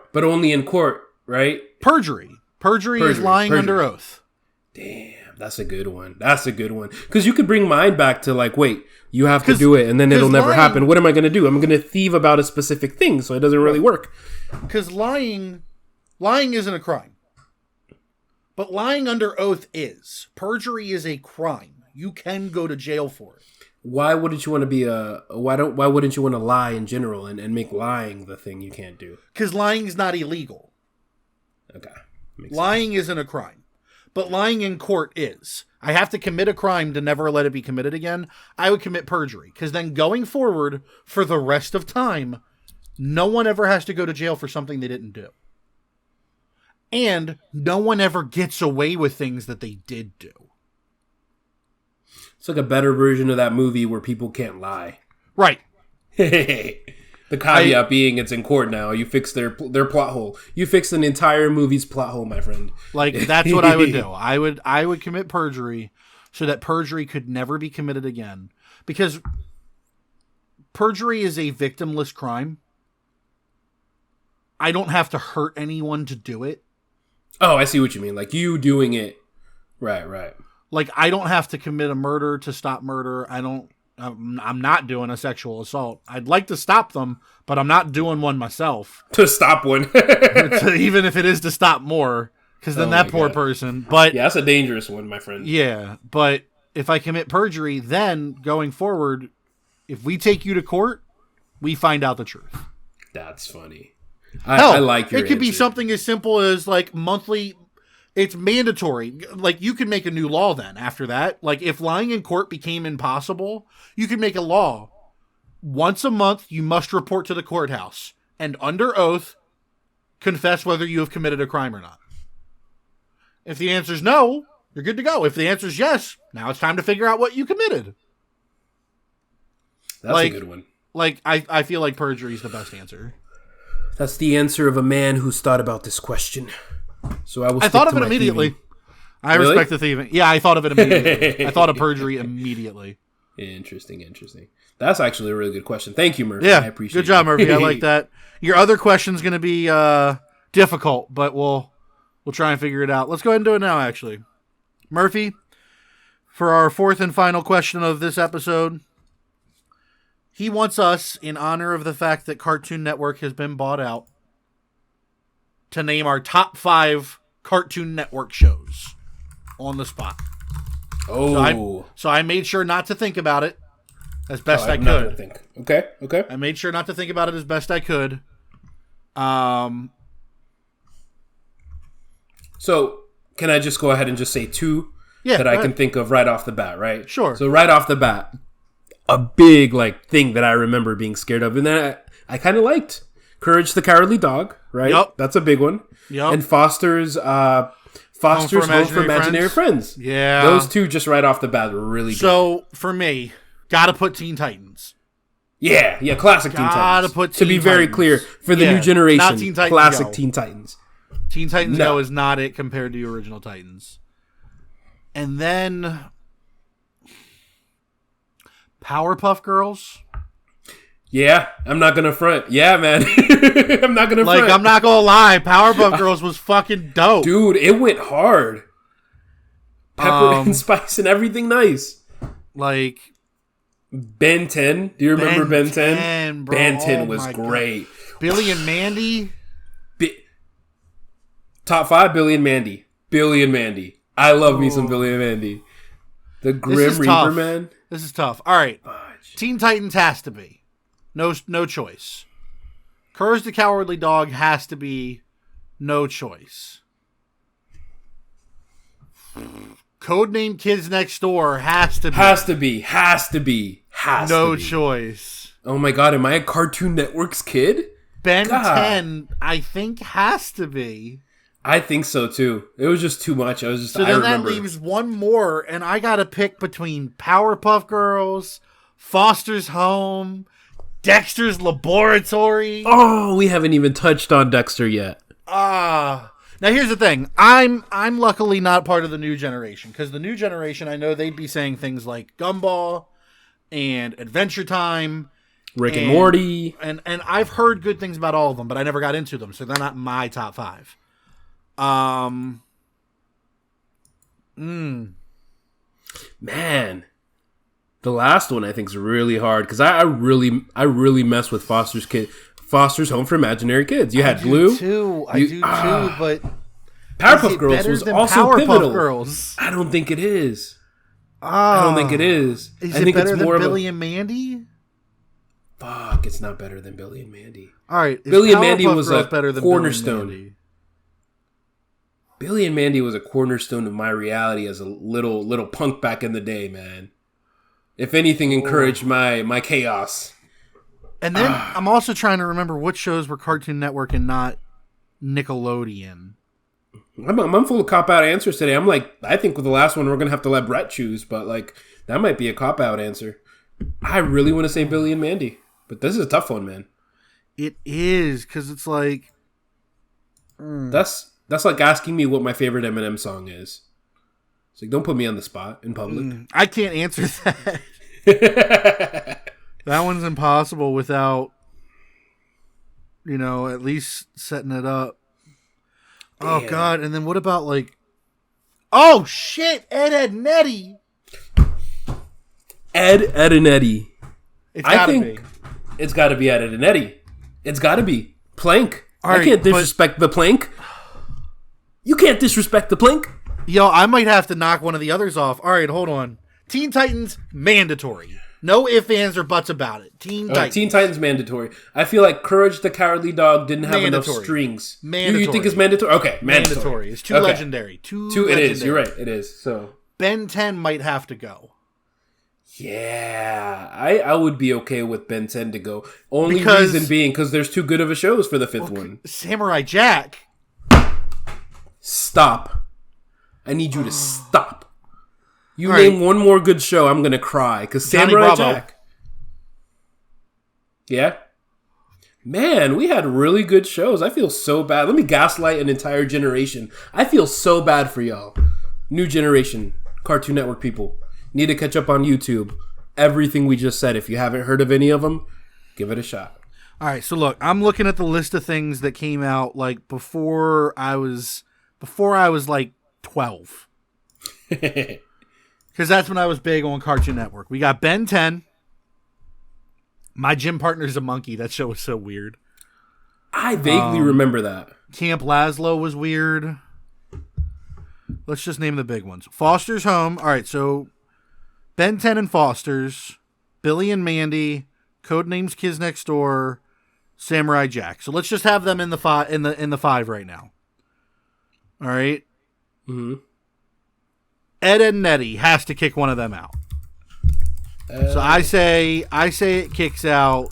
right? Perjury is lying under oath. Damn, that's a good one. Because you could bring mine back to like, wait, you have to do it, and then it'll never happen. What am I going to do? I'm going to thieve about a specific thing, so it doesn't really work. Because lying isn't a crime. But lying under oath is. Perjury is a crime. You can go to jail for it. Why wouldn't you want to why wouldn't you want to lie in general and make lying the thing you can't do? Because lying is not illegal. Okay. Lying isn't a crime. But lying in court is. I have to commit a crime to never let it be committed again. I would commit perjury. Because then going forward, for the rest of time, no one ever has to go to jail for something they didn't do. And no one ever gets away with things that they did do. It's like a better version of that movie where people can't lie. Right. The caveat being it's in court now. You fix their plot hole. You fix an entire movie's plot hole, my friend. Like, that's what I would do. I would commit perjury so that perjury could never be committed again. Because perjury is a victimless crime. I don't have to hurt anyone to do it. Oh, I see what you mean. Like you doing it. Right. Like, I don't have to commit a murder to stop murder. I'm not doing a sexual assault. I'd like to stop them, but I'm not doing one myself. To stop one. Even if it is to stop more, because then that poor person. But yeah, that's a dangerous one, my friend. Yeah, but if I commit perjury, then going forward, if we take you to court, we find out the truth. That's funny. I like your It could answer. be something as simple as like monthly. It's mandatory. Like, you can make a new law then after that. Like, if lying in court became impossible, you could make a law. Once a month, you must report to the courthouse and under oath confess whether you have committed a crime or not. If the answer is no, you're good to go. If the answer is yes, now it's time to figure out what you committed. That's a good one. Like, I feel like perjury is the best answer. That's the answer of a man who's thought about this question. So I thought of it immediately. I Really? respect the thieving. Yeah, I thought of it immediately. I thought of perjury immediately. Interesting. That's actually a really good question. Thank you, Murphy. Yeah, I appreciate good job, it. Murphy. I like that. Your other question's going to be difficult, but we'll try and figure it out. Let's go ahead and do it now, actually. Murphy, for our fourth and final question of this episode, he wants us, in honor of the fact that Cartoon Network has been bought out, to name our top 5 Cartoon Network shows on the spot. Oh. So I made sure not to think about it as best I I'm not gonna could. think. Okay. I made sure not to think about it as best I could. So, can I just go ahead and just say 2 that I can think of right off the bat, right? Sure. So, right off the bat, a big thing that I remember being scared of, and that I kind of liked. Courage the Cowardly Dog, right? Yep. That's a big one. Yep. And Foster's Home for Imaginary Friends. Yeah. Those 2 just right off the bat were really good. So, for me, gotta put Teen Titans. Yeah, classic Teen Titans. Put to be Teen very Titans. clear, for the new generation, not Teen Titans classic Go. Teen Titans. Teen Titans No. Go is not it compared to the original Titans. And then Powerpuff Girls. Yeah, I'm not gonna front. Yeah, man. I'm not gonna front. I'm not gonna lie, Powerpuff Girls was fucking dope. Dude, it went hard. Pepper and spice and everything nice. Like Ben 10. Do you remember Ben 10? Bro. Ben 10 Oh was my great. God. Billy and Mandy. Top 5, Billy and Mandy. Billy and Mandy. I love me some Billy and Mandy. The Grim Reaper, tough. man. This is tough. All right. Fudge. Teen Titans has to be. No choice. Courage the Cowardly Dog has to be. No choice. Codename Kids Next Door has to be. Has to be. No choice. Oh my god, am I a Cartoon Network's kid? Ben God. 10, I think, has to be. I think so too. It was just too much. I So then that leaves one more, and I gotta pick between Powerpuff Girls, Foster's Home, Dexter's Laboratory. Oh, we haven't even touched on Dexter yet. Now here's the thing. I'm luckily not part of the new generation, because the new generation, I know they'd be saying things like Gumball and Adventure Time, Rick and Morty. and I've heard good things about all of them, but I never got into them, so they're not my top 5. Man, the last one I think is really hard because I really mess with Foster's Home for Imaginary Kids. You had Blue. I do too, but Powerpuff Girls was also Powerpuff pivotal. Girls? I don't think it is. I don't think it is. Is I it think better it's than more Billy and Mandy? Fuck, it's not better than Billy and Mandy. All right, is Billy and Mandy Powerpuff was Girls a better than cornerstone. Billy and Mandy? Billy and Mandy was a cornerstone of my reality as a little punk back in the day, man. If anything, encouraged my chaos. And then I'm also trying to remember which shows were Cartoon Network and not Nickelodeon. I'm full of cop-out answers today. I think with the last one, we're going to have to let Brett choose, but, that might be a cop-out answer. I really want to say Billy and Mandy, but this is a tough one, man. It is, because it's like... That's like asking me what my favorite Eminem song is. It's like, don't put me on the spot in public. I can't answer that. That one's impossible without, at least setting it up. Damn. Oh, God. And then what about, oh, shit, Ed, and Eddie. Ed, and Eddie. It's gotta I be. think it's got to be Ed, and Eddie. It's got to be. Plank. All I can't disrespect the Plank. You can't disrespect the Plank. Yo, I might have to knock one of the others off. All right, hold on. Teen Titans, mandatory. No ifs, ands, or buts about it. Teen Titans mandatory. I feel like Courage the Cowardly Dog didn't have enough strings. Mandatory. You think it's mandatory? Okay, mandatory. It's too legendary. Too legendary. It is. You're right. It is. So Ben 10 might have to go. Yeah, I would be okay with Ben 10 to go. Only reason being because there's too good of a shows for the fifth one. Samurai Jack. Stop. I need you to stop. You name one more good show, I'm going to cry. Because Samurai Jack. Yeah? Man, we had really good shows. I feel so bad. Let me gaslight an entire generation. I feel so bad for y'all. new generation Cartoon Network people need to catch up on YouTube. Everything we just said. If you haven't heard of any of them, give it a shot. All right, so look, I'm looking at the list of things that came out like before I was like 12. Because that's when I was big on Cartoon Network. We got Ben 10. My Gym Partner's a Monkey. That show was so weird. I vaguely remember that. Camp Laszlo was weird. Let's just name the big ones. Foster's Home. All right, so Ben 10 and Foster's, Billy and Mandy, Codenames Kids Next Door, Samurai Jack. So let's just have them in the five right now. All right. Mm-hmm. Ed and Nettie has to kick one of them out. So I say it kicks out.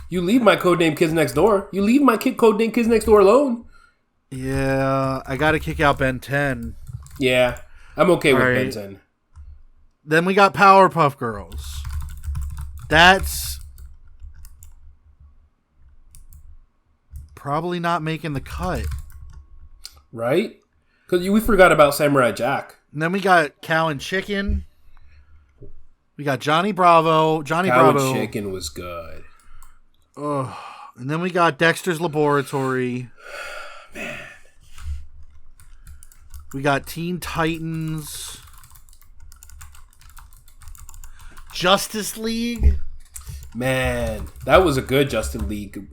You leave my Codename Kids Next Door. You leave my Codename Kids Next Door alone. Yeah, I got to kick out Ben 10. Yeah, I'm okay with right. Ben 10. Then we got Powerpuff Girls. That's probably not making the cut. Right? Because we forgot about Samurai Jack. And then we got Cow and Chicken. We got Johnny Bravo. Cow Bravo. and Chicken was good. Oh, and then we got Dexter's Laboratory. Man. We got Teen Titans. Justice League. Man, that was a good Justice League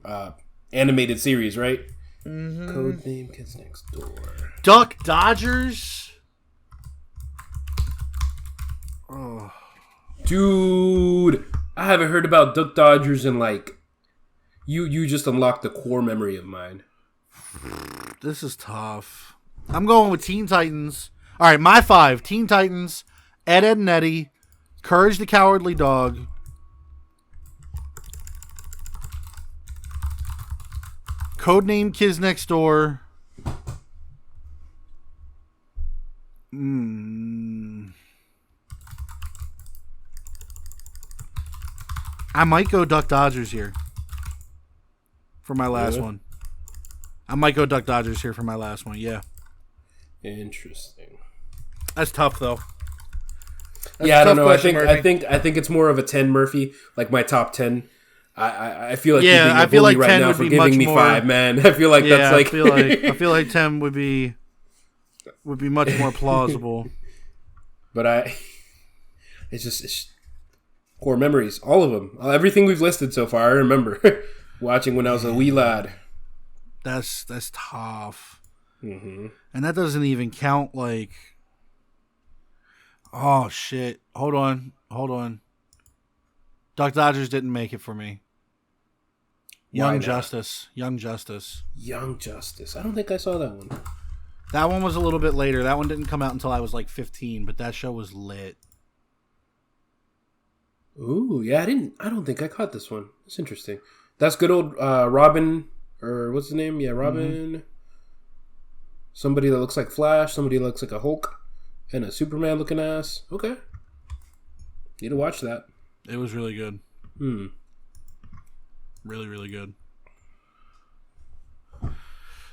animated series, right? Mm-hmm. Codename Kids Next Door. Duck Dodgers. Oh. Dude, I haven't heard about Duck Dodgers in like... You just unlocked the core memory of mine. This is tough. I'm going with Teen Titans. All right, my five. Teen Titans, Ed, Edd and Eddy, Courage the Cowardly Dog, Codename Kids Next Door, I might go Duck Dodgers here for my last one. I might go Duck Dodgers here for my last one, yeah. Interesting. That's tough though. Yeah, I don't know. I think it's more of a 10 Murphy, like my top 10. I feel like yeah, I feel like right 10 now would for be giving much me more, 5, man. I feel like that's like I feel like 10 would be much more plausible. But it's core memories, all of them, everything we've listed so far. I remember watching when I was a wee lad. That's tough. Mm-hmm. And that doesn't even count like. Oh shit! Hold on. Duck Dodgers didn't make it for me. Young Justice. I don't think I saw that one. That one was a little bit later. That one didn't come out until I was like 15, but that show was lit. Ooh, yeah, I don't think I caught this one. It's interesting. That's good old Robin, or what's his name? Yeah, Robin. Mm-hmm. Somebody that looks like Flash, somebody that looks like a Hulk, and a Superman looking ass. Okay. Need to watch that. It was really good. Really, really good.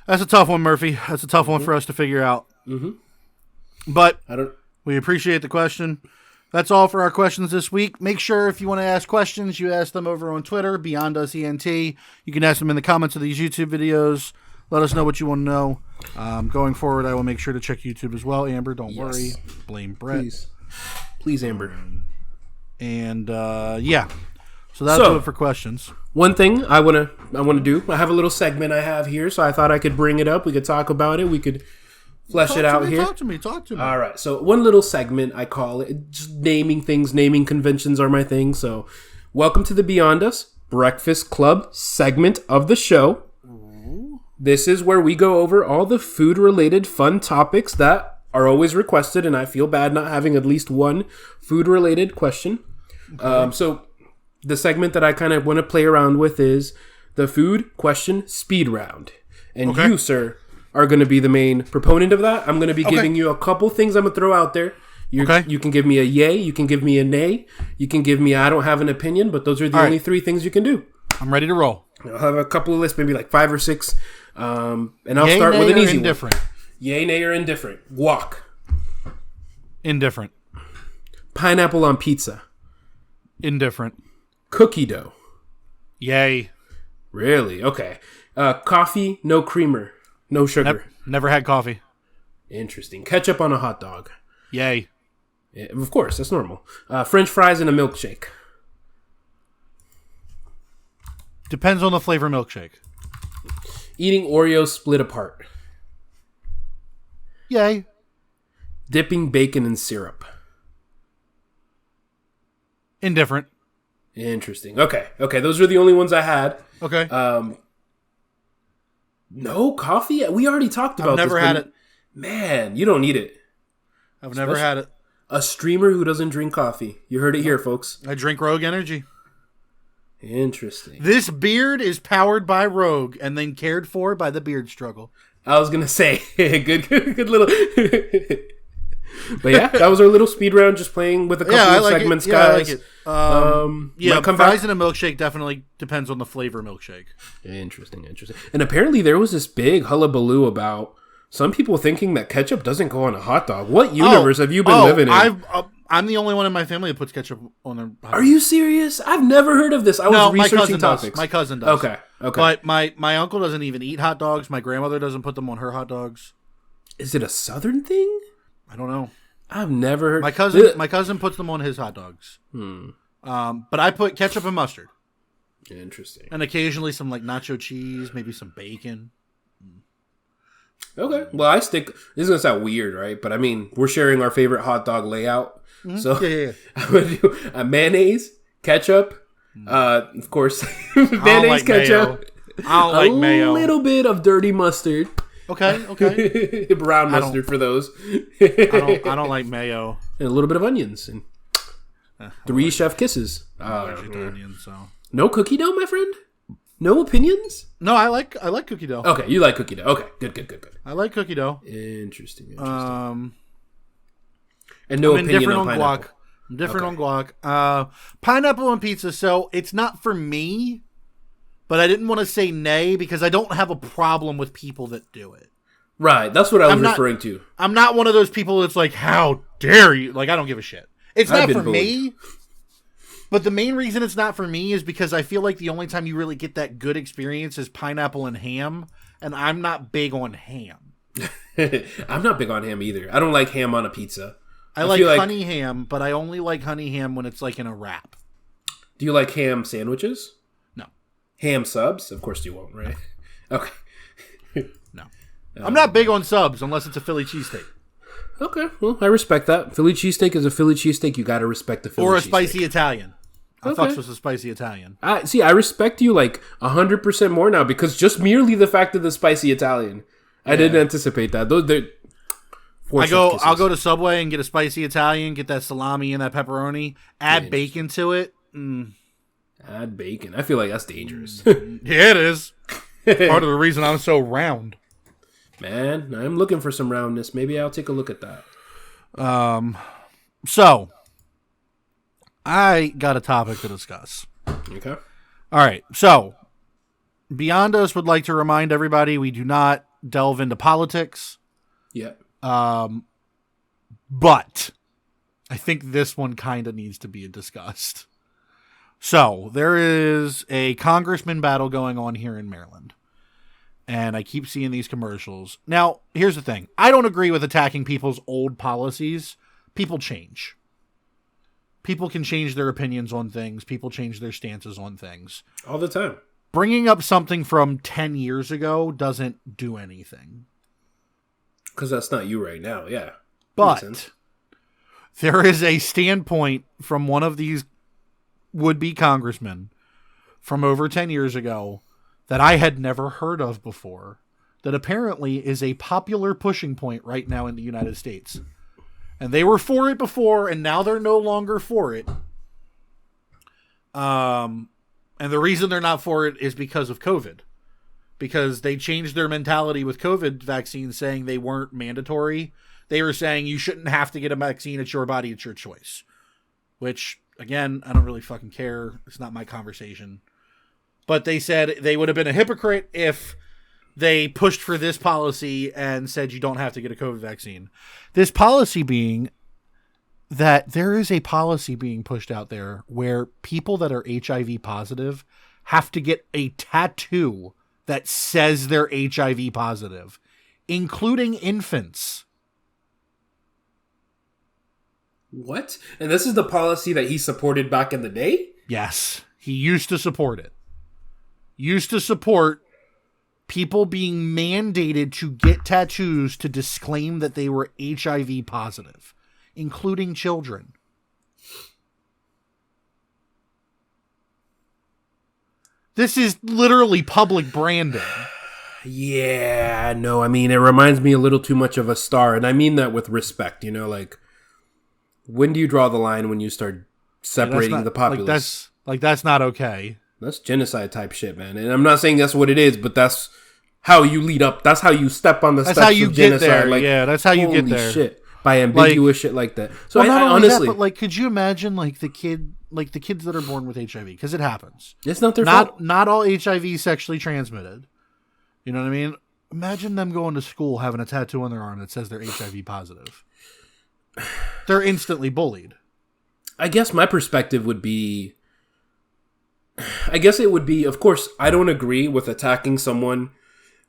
That's a tough one, Murphy. That's a tough one for us to figure out. Mm-hmm. But we appreciate the question. That's all for our questions this week. Make sure if you want to ask questions, you ask them over on Twitter, Beyond Us ENT. You can ask them in the comments of these YouTube videos. Let us know what you want to know. Going forward, I will make sure to check YouTube as well. Amber, don't worry. Blame Brett. Please, Amber. And yeah, so that's it for questions. One thing I want to do. I have a little segment I have here, so I thought I could bring it up. We could talk about it. We could flesh it out here. Talk to me. All right. So one little segment, I call it just naming things. Naming conventions are my thing. So welcome to the Beyond Us Breakfast Club segment of the show. This is where we go over all the food-related fun topics that are always requested, and I feel bad not having at least one food-related question. Okay. So the segment that I kind of want to play around with is the food question speed round. And you, sir, are going to be the main proponent of that. I'm going to be giving you a couple things I'm going to throw out there. You can give me a yay, you can give me a nay, you can give me I don't have an opinion, but those are the only three things you can do. I'm ready to roll. I'll have a couple of lists, maybe like 5 or 6. And I'll start with an easy one. Yay, nay, or indifferent? Guac. Indifferent. Pineapple on pizza. Indifferent. Cookie dough. Yay. Really? Okay. Coffee, no creamer, no sugar. Never had coffee. Interesting. Ketchup on a hot dog. Yay. Yeah, of course, that's normal. French fries and a milkshake. Depends on the flavor milkshake. Eating Oreos split apart. Yay. Dipping bacon in syrup. Indifferent. Interesting. Okay. Those are the only ones I had. Okay. No coffee? We already talked about this. I've never had it. Man, you don't need it. I've never had it. A streamer who doesn't drink coffee. You heard it here, folks. I drink Rogue Energy. Interesting. This beard is powered by Rogue and then cared for by the beard struggle. I was going to say, good little... But yeah, that was our little speed round, just playing with a couple of segments, guys. I like it. Come fries back. and a milkshake definitely depends on the flavor milkshake. Interesting. And apparently there was this big hullabaloo about some people thinking that ketchup doesn't go on a hot dog. What universe have you been living in? I'm the only one in my family that puts ketchup on their hot dog. Are you serious? I've never heard of this. I was researching topics. My cousin does. Okay. But my uncle doesn't even eat hot dogs. My grandmother doesn't put them on her hot dogs. Is it a southern thing? I don't know. I've never heard. My cousin puts them on his hot dogs. But I put ketchup and mustard. Interesting. And occasionally some like nacho cheese, maybe some bacon. Okay. Well, I stick. This is gonna sound weird, right? But I mean, we're sharing our favorite hot dog layout. Mm-hmm. So yeah. I'm gonna do mayonnaise, ketchup, of course, mayonnaise, ketchup. I don't like mayo. A little bit of dirty mustard. Okay. Brown mustard for those. I don't like mayo. And a little bit of onions and 3 chef kisses. Onions, so. No cookie dough, my friend? No opinions? No, I like cookie dough. Okay, you like cookie dough. Okay, good. I like cookie dough. Interesting. And no opinion on pineapple. Guac. I'm different on guac. Pineapple on pizza. So it's not for me, but I didn't want to say nay because I don't have a problem with people that do it. Right, that's what I was referring to. I'm not one of those people that's like, how dare you? Like, I don't give a shit. It's not for me. But the main reason it's not for me is because I feel like the only time you really get that good experience is pineapple and ham, and I'm not big on ham. I'm not big on ham either. I don't like ham on a pizza. I like honey ham, but I only like honey ham when it's like in a wrap. Do you like ham sandwiches? No. Ham subs? Of course you won't, right? Okay. No. I'm not big on subs unless it's a Philly cheesesteak. Okay, well, I respect that. Philly cheesesteak is a Philly cheesesteak. You got to respect the Philly cheesesteak. Or a spicy Italian. I fucks with a spicy Italian. I respect you like 100% more now because just merely the fact of the spicy Italian. I didn't anticipate that. I'll go to Subway and get a spicy Italian, get that salami and that pepperoni, add bacon to it. Add bacon. I feel like that's dangerous. Yeah, it is. Part of the reason I'm so round. Man, I'm looking for some roundness. Maybe I'll take a look at that. So, I got a topic to discuss. Okay. All right. So, Beyond Us would like to remind everybody we do not delve into politics. Yeah. But I think this one kind of needs to be discussed. So, there is a congressman battle going on here in Maryland. And I keep seeing these commercials. Now, here's the thing. I don't agree with attacking people's old policies. People change. People can change their opinions on things. People change their stances on things. All the time. Bringing up something from 10 years ago doesn't do anything. Because that's not you right now, yeah. But there is a standpoint from one of these would-be congressmen from over 10 years ago that I had never heard of before, that apparently is a popular pushing point right now in the United States. And they were for it before, and now they're no longer for it. And the reason they're not for it is because of COVID. Because they changed their mentality with COVID vaccines, saying they weren't mandatory. They were saying you shouldn't have to get a vaccine. It's your body. It's your choice. Which, again, I don't really fucking care. It's not my conversation. But they said they would have been a hypocrite if they pushed for this policy and said you don't have to get a COVID vaccine. This policy being that there is a policy being pushed out there where people that are HIV positive have to get a tattoo that says they're HIV positive, including infants. What? And this is the policy that he supported back in the day? Yes, he used to support it. Used to support people being mandated to get tattoos to disclaim that they were HIV positive, including children. This is literally public branding. Yeah, no, I mean, it reminds me a little too much of a star, and I mean that with respect, like, when do you draw the line when you start separating the populace? That's not okay. That's genocide type shit, man. And I'm not saying that's what it is, but that's how you lead up. That's how you step on the steps of genocide. Get there. Like, yeah, that's how you get there. Shit, by ambiguous shit like that. So I honestly, that, but could you imagine the kids that are born with HIV? Because it happens. It's not their fault. Not all HIV sexually transmitted. You know what I mean? Imagine them going to school having a tattoo on their arm that says they're HIV positive. They're instantly bullied. I guess my perspective would be... of course, I don't agree with attacking someone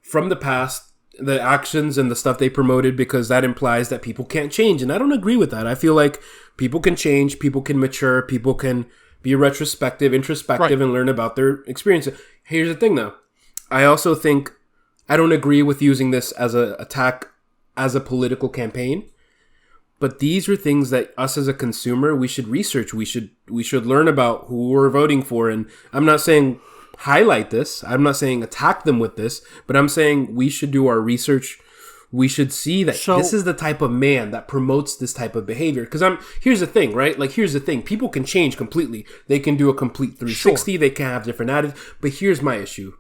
from the past, the actions and the stuff they promoted, because that implies that people can't change. And I don't agree with that. I feel like people can change, people can mature, people can be introspective, and learn about their experiences. Here's the thing, though. I also think I don't agree with using this as an attack as a political campaign. But these are things that us as a consumer, we should research. We should learn about who we're voting for. And I'm not saying highlight this. I'm not saying attack them with this. But I'm saying we should do our research. We should see that this is the type of man that promotes this type of behavior. Because here's the thing, right? Here's the thing. People can change completely. They can do a complete 360. Sure. They can have different attitudes. But here's my issue.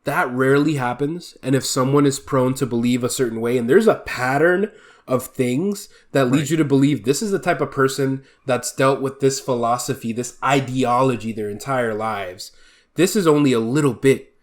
That rarely happens. And if someone is prone to believe a certain way, and there's a pattern of things that lead you to believe this is the type of person that's dealt with this philosophy, this ideology their entire lives. This is only a little bit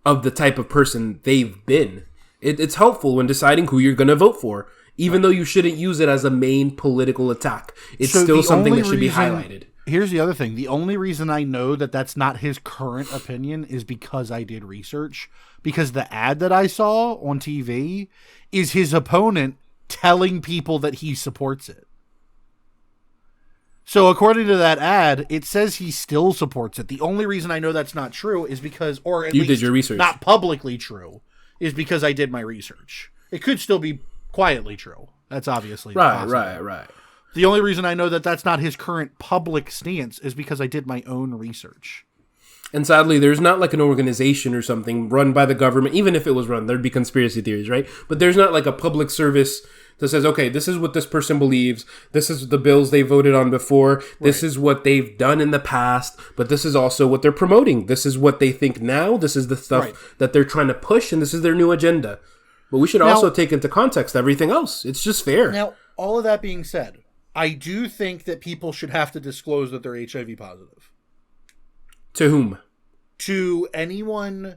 of the type of person they've been. It's helpful when deciding who you're going to vote for, even though you shouldn't use it as a main political attack. It's still something that should be highlighted. Here's the other thing. The only reason I know that that's not his current opinion is because I did research. Because the ad that I saw on TV is his opponent telling people that he supports it. So according to that ad, it says he still supports it. The only reason I know that's not true is because, or at least did your research. Not publicly true, is because I did my research. It could still be quietly true. That's obviously possible. Right. The only reason I know that that's not his current public stance is because I did my own research. And sadly, there's not an organization or something run by the government. Even if it was run, there'd be conspiracy theories, right? But there's not a public service that says, okay, this is what this person believes. This is the bills they voted on before. This is what they've done in the past. But this is also what they're promoting. This is what they think now. This is the stuff that they're trying to push. And this is their new agenda. But we should also take into context everything else. It's just fair. Now, all of that being said, I do think that people should have to disclose that they're HIV positive. To whom? To anyone.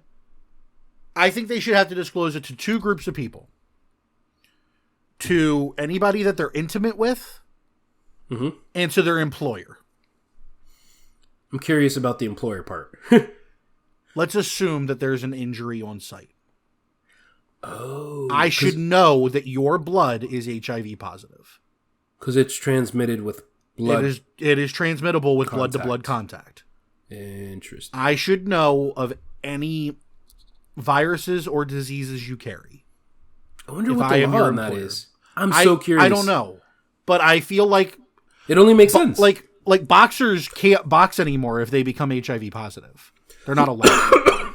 I think they should have to disclose it to two groups of people. To anybody that they're intimate with, and to their employer. I'm curious about the employer part. Let's assume that there's an injury on site. Oh. I should know that your blood is HIV positive. Because it's transmitted with blood. It is transmittable with blood-to-blood contact. Interesting. I should know of any viruses or diseases you carry. I wonder what the law on that is. I'm so curious. I don't know. But I feel like... It only makes sense. Like boxers can't box anymore if they become HIV positive. They're not allowed.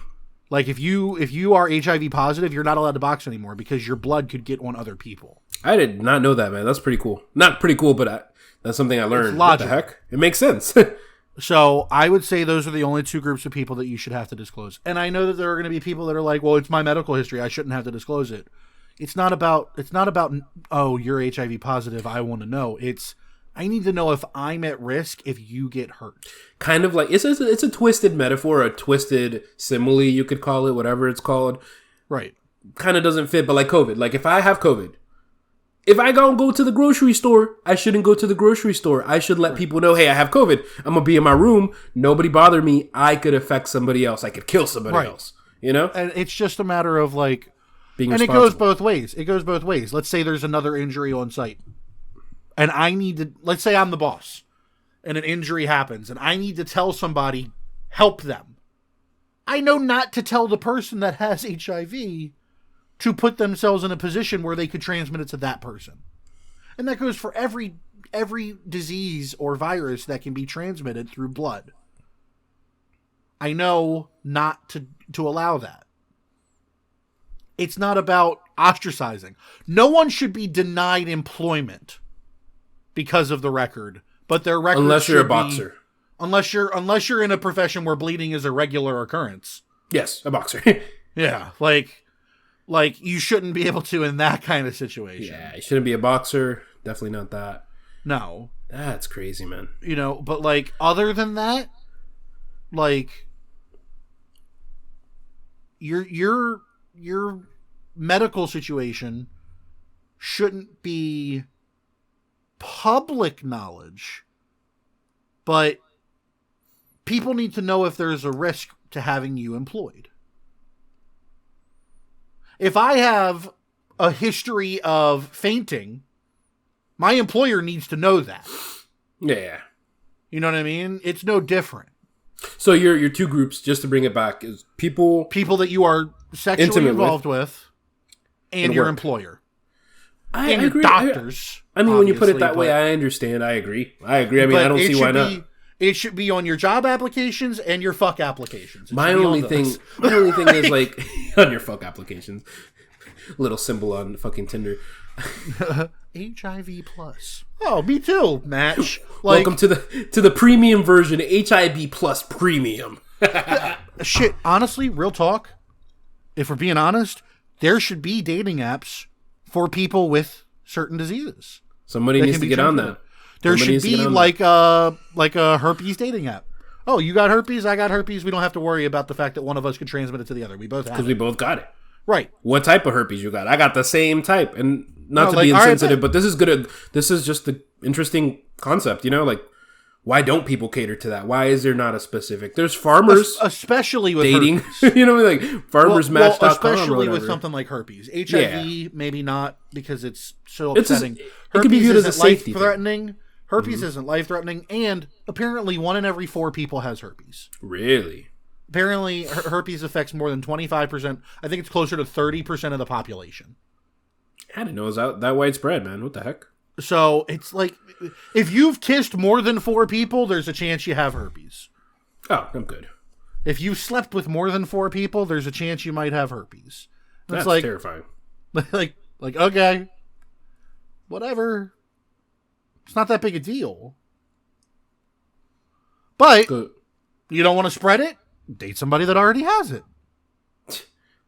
If you are HIV positive, you're not allowed to box anymore because your blood could get on other people. I did not know that, man. That's pretty cool. Not pretty cool, but that's something I learned. It's logical. What the heck? It makes sense. So I would say those are the only two groups of people that you should have to disclose. And I know that there are going to be people that are like, well, it's my medical history. I shouldn't have to disclose it. It's not about, oh, you're HIV positive. I want to know. I need to know if I'm at risk if you get hurt. Kind of like, it's a twisted metaphor, a twisted simile, you could call it, whatever it's called. Right. Kind of doesn't fit, but like COVID. Like, if I have COVID, if I go to the grocery store, I shouldn't go to the grocery store. I should let people know, hey, I have COVID. I'm going to be in my room. Nobody bother me. I could affect somebody else. I could kill somebody else. You know? And it's just a matter of, like... Being and it goes both ways. It goes both ways. Let's say there's another injury on site. And I need to... Let's say I'm the boss. And an injury happens. And I need to tell somebody, help them. I know not to tell the person that has HIV to put themselves in a position where they could transmit it to that person. And that goes for every disease or virus that can be transmitted through blood. I know not to allow that. It's not about ostracizing. No one should be denied employment because of the record, but their record unless you're a boxer. Unless you're in a profession where bleeding is a regular occurrence. Yes, a boxer. Yeah, like you shouldn't be able to in that kind of situation. Yeah, you shouldn't be a boxer. Definitely not that. No. That's crazy, man. You know, but like other than that, like your medical situation shouldn't be public knowledge, but people need to know if there's a risk to having you employed. If I have a history of fainting, my employer needs to know that. Yeah. You know what I mean? It's no different. So your two groups, just to bring it back, is people that you are sexually involved with and your work. Employer. I and agree. Your doctors. I mean, when you put it that way, I understand. I agree. I mean, I don't see why not. It should be on your job applications and your fuck applications. My only thing is like on your fuck applications, little symbol on fucking Tinder. HIV plus. Oh, me too. Match. Like, welcome to the premium version, HIV plus premium. Shit. Honestly, real talk. If we're being honest, there should be dating apps for people with certain diseases. Somebody needs to get on that. There should be like a herpes dating app. Oh, you got herpes, I got herpes. We don't have to worry about the fact that one of us could transmit it to the other. We both have it. Because we both got it. Right. What type of herpes you got? I got the same type. And not to be insensitive, but this is good. This is just the interesting concept, you know? Like, why don't people cater to that? Why is there not a specific? There's farmers, especially with dating, herpes. you know, like farmersmatch.com, especially with something like herpes. HIV, maybe not because it's so upsetting. It can be viewed as a safety life-threatening. Herpes isn't life-threatening, and apparently 1 in every 4 people has herpes. Really? Apparently, herpes affects more than 25%. I think it's closer to 30% of the population. I didn't know it was that widespread, man. What the heck? So it's like, if you've kissed more than 4 people, there's a chance you have herpes. Oh, I'm good. If you've slept with more than 4 people, there's a chance you might have herpes. That's like, terrifying. Like, okay, whatever. It's not that big a deal. But you don't want to spread it? Date somebody that already has it.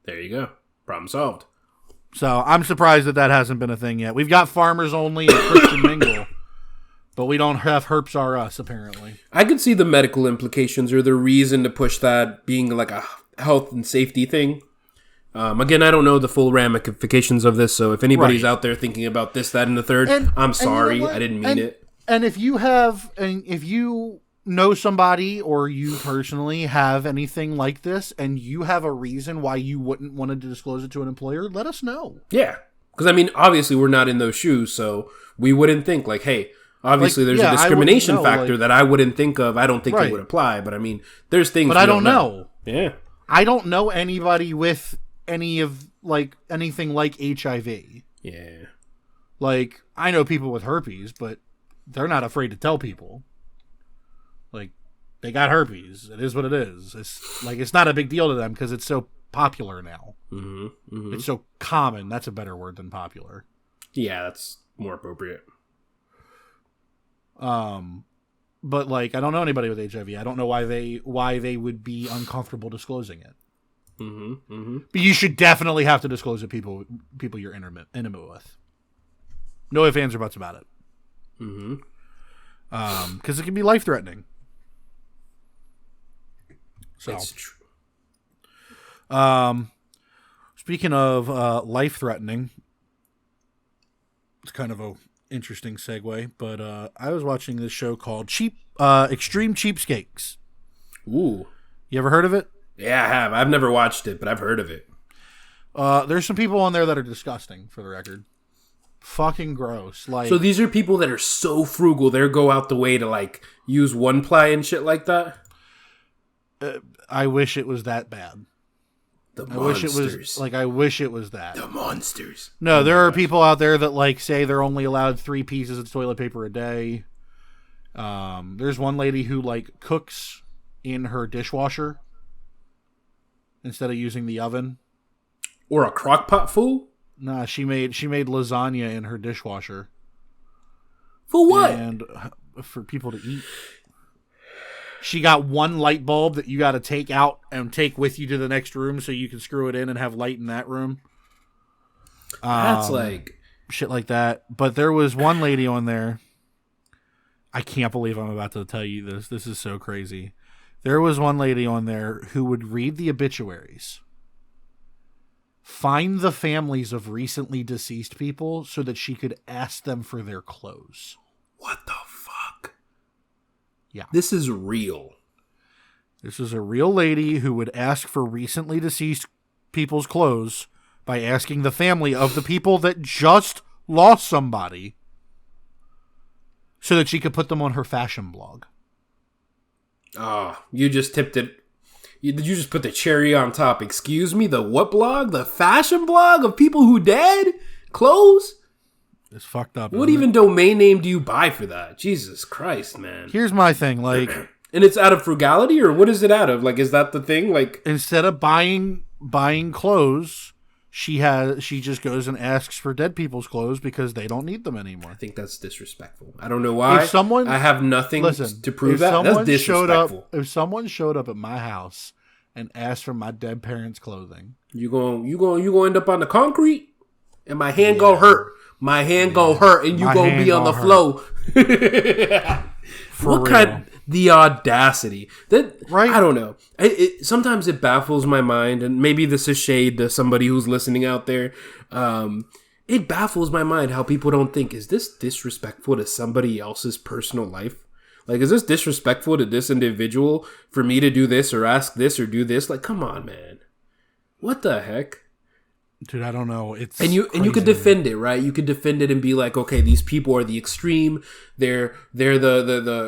There you go. Problem solved. So I'm surprised that hasn't been a thing yet. We've got Farmers Only and Christian Mingle, but we don't have Herps R Us, apparently. I could see the medical implications or the reason to push that being like a health and safety thing. Again, I don't know the full ramifications of this, so if anybody's out there thinking about this, that, and the third, I'm sorry. You know, I didn't mean it. And if you know somebody or you personally have anything like this and you have a reason why you wouldn't want to disclose it to an employer, let us know. Yeah. Because, I mean, obviously we're not in those shoes, so we wouldn't think like, hey, obviously there's a discrimination factor that I wouldn't think of. I don't think it would apply, but I mean, there's things. But I don't know. Yeah. I don't know anybody with anything like HIV. Yeah. Like, I know people with herpes, but they're not afraid to tell people. Like, they got herpes. It is what it is. It's not a big deal to them because it's so popular now. Mm-hmm, mm-hmm. It's so common. That's a better word than popular. Yeah, that's more appropriate. But like, I don't know anybody with HIV. I don't know why they would be uncomfortable disclosing it. Mm-hmm, mm-hmm. But you should definitely have to disclose it people you're intimate with. No ifs, ands, or buts about it. Mm-hmm. Because it can be life-threatening. So. That's true. Speaking of life-threatening, it's kind of a interesting segue, but I was watching this show called Extreme Cheapskates. Ooh. You ever heard of it? Yeah, I have. I've never watched it, but I've heard of it. There's some people on there that are disgusting, for the record. Fucking gross. Like, so these are people that are so frugal, they go out the way to like use one ply and shit like that? I wish it was that bad. I wish it was that. The monsters. No, there are people out there that like say they're only allowed 3 pieces of toilet paper a day. There's one lady who like cooks in her dishwasher instead of using the oven. Or a crock pot, fool? Nah, she made lasagna in her dishwasher. For what? And for people to eat. She got one light bulb that you got to take out and take with you to the next room so you can screw it in and have light in that room. That's like... Shit like that. But there was one lady on there. I can't believe I'm about to tell you this. This is so crazy. There was one lady on there who would read the obituaries, find the families of recently deceased people so that she could ask them for their clothes. What the fuck? Yeah. This is real. This is a real lady who would ask for recently deceased people's clothes by asking the family of the people that just lost somebody so that she could put them on her fashion blog. Oh, you just tipped it. Did you just put the cherry on top? Excuse me, the what blog? The fashion blog of people who dead? Clothes? It's fucked up. What even domain name do you buy for that? Jesus Christ, man. Here's my thing, like... And it's out of frugality, or what is it out of? Like, is that the thing? Like, instead of buying clothes, she just goes and asks for dead people's clothes because they don't need them anymore. I think that's disrespectful. I don't know why. I have nothing to prove that. That's disrespectful. If someone showed up at my house and asked for my dead parents' clothing, you gonna end up on the concrete, and my hand gonna hurt. My hand gonna hurt, and you gonna be on the floor. What kind? The audacity. That right? I don't know. Sometimes it baffles my mind, and maybe this is shade to somebody who's listening out there. It baffles my mind how people don't think, is this disrespectful to somebody else's personal life? Like, is this disrespectful to this individual for me to do this or ask this or do this? Like, come on, man. What the heck? Dude, I don't know. It's and you could defend it, right? You could defend it and be like, okay, these people are the extreme. They're the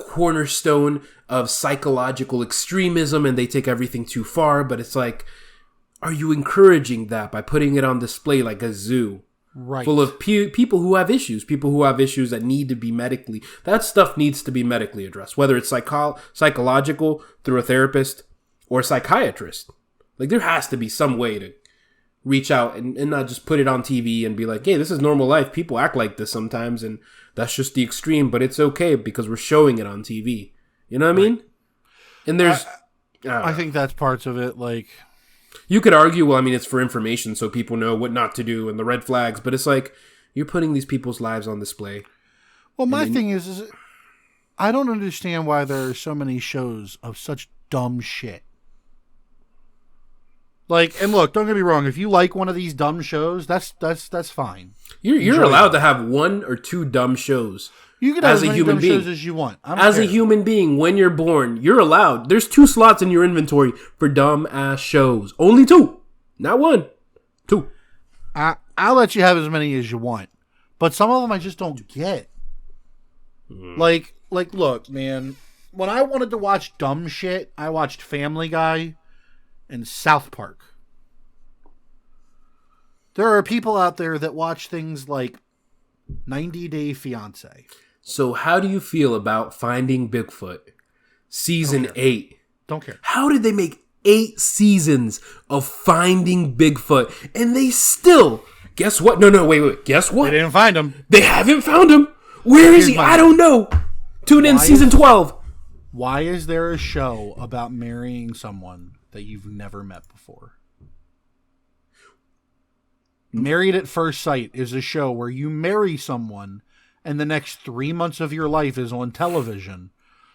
cornerstone of psychological extremism, and they take everything too far. But it's like, are you encouraging that by putting it on display like a zoo, right, full of people who have issues that need to be medically? That stuff needs to be medically addressed, whether it's psychological through a therapist or a psychiatrist. Like, there has to be some way to reach out and not just put it on TV and be like, hey, this is normal life. People act like this sometimes, and that's just the extreme, but it's okay because we're showing it on TV. You know what I mean? And there's... I think that's parts of it, like... You could argue, well, I mean, it's for information so people know what not to do and the red flags, but it's like, you're putting these people's lives on display. Well, my thing is I don't understand why there are so many shows of such dumb shit. Like, and look, don't get me wrong. If you like one of these dumb shows, that's fine. You're allowed to have 1 or 2 dumb shows. You can have as many dumb shows as you want. As a human being, when you're born, you're allowed. There's 2 slots in your inventory for dumb ass shows. Only 2, not 1. 2. I'll let you have as many as you want, but some of them I just don't get. Like, look, man. When I wanted to watch dumb shit, I watched Family Guy and South Park. There are people out there that watch things like 90 Day Fiancé. So how do you feel about Finding Bigfoot? Season 8. Don't care. How did they make 8 seasons of Finding Bigfoot? And they still... Guess what? No, wait. Guess what? They didn't find him. They haven't found him. Where is he? I don't know. Tune in season 12. Why is there a show about marrying someone that you've never met before? Married at First Sight is a show where you marry someone and the next 3 months of your life is on television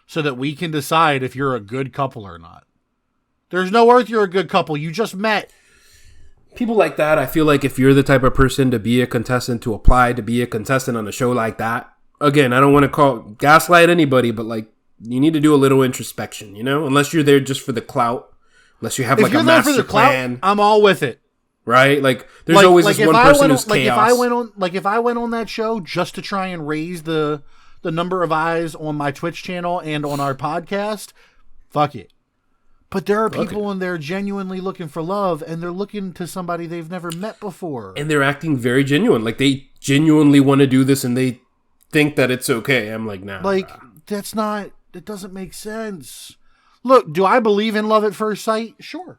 so that we can decide if you're a good couple or not. There's no earth you're a good couple. You just met. people like that, I feel like if you're the type of person to be a contestant, to apply to be a contestant on a show like that, again, I don't want to gaslight anybody, but like, you need to do a little introspection, you know? Unless you're there just for the clout, unless you have like a master plan. I'm all with it. Right? Like, there's always this one person who's chaos. If I went on that show just to try and raise the number of eyes on my Twitch channel and on our podcast, fuck it. But there are people in there genuinely looking for love, and they're looking to somebody they've never met before. And they're acting very genuine. Like, they genuinely want to do this, and they think that it's okay. I'm like, nah. Like, that doesn't make sense. Look, do I believe in love at first sight? Sure.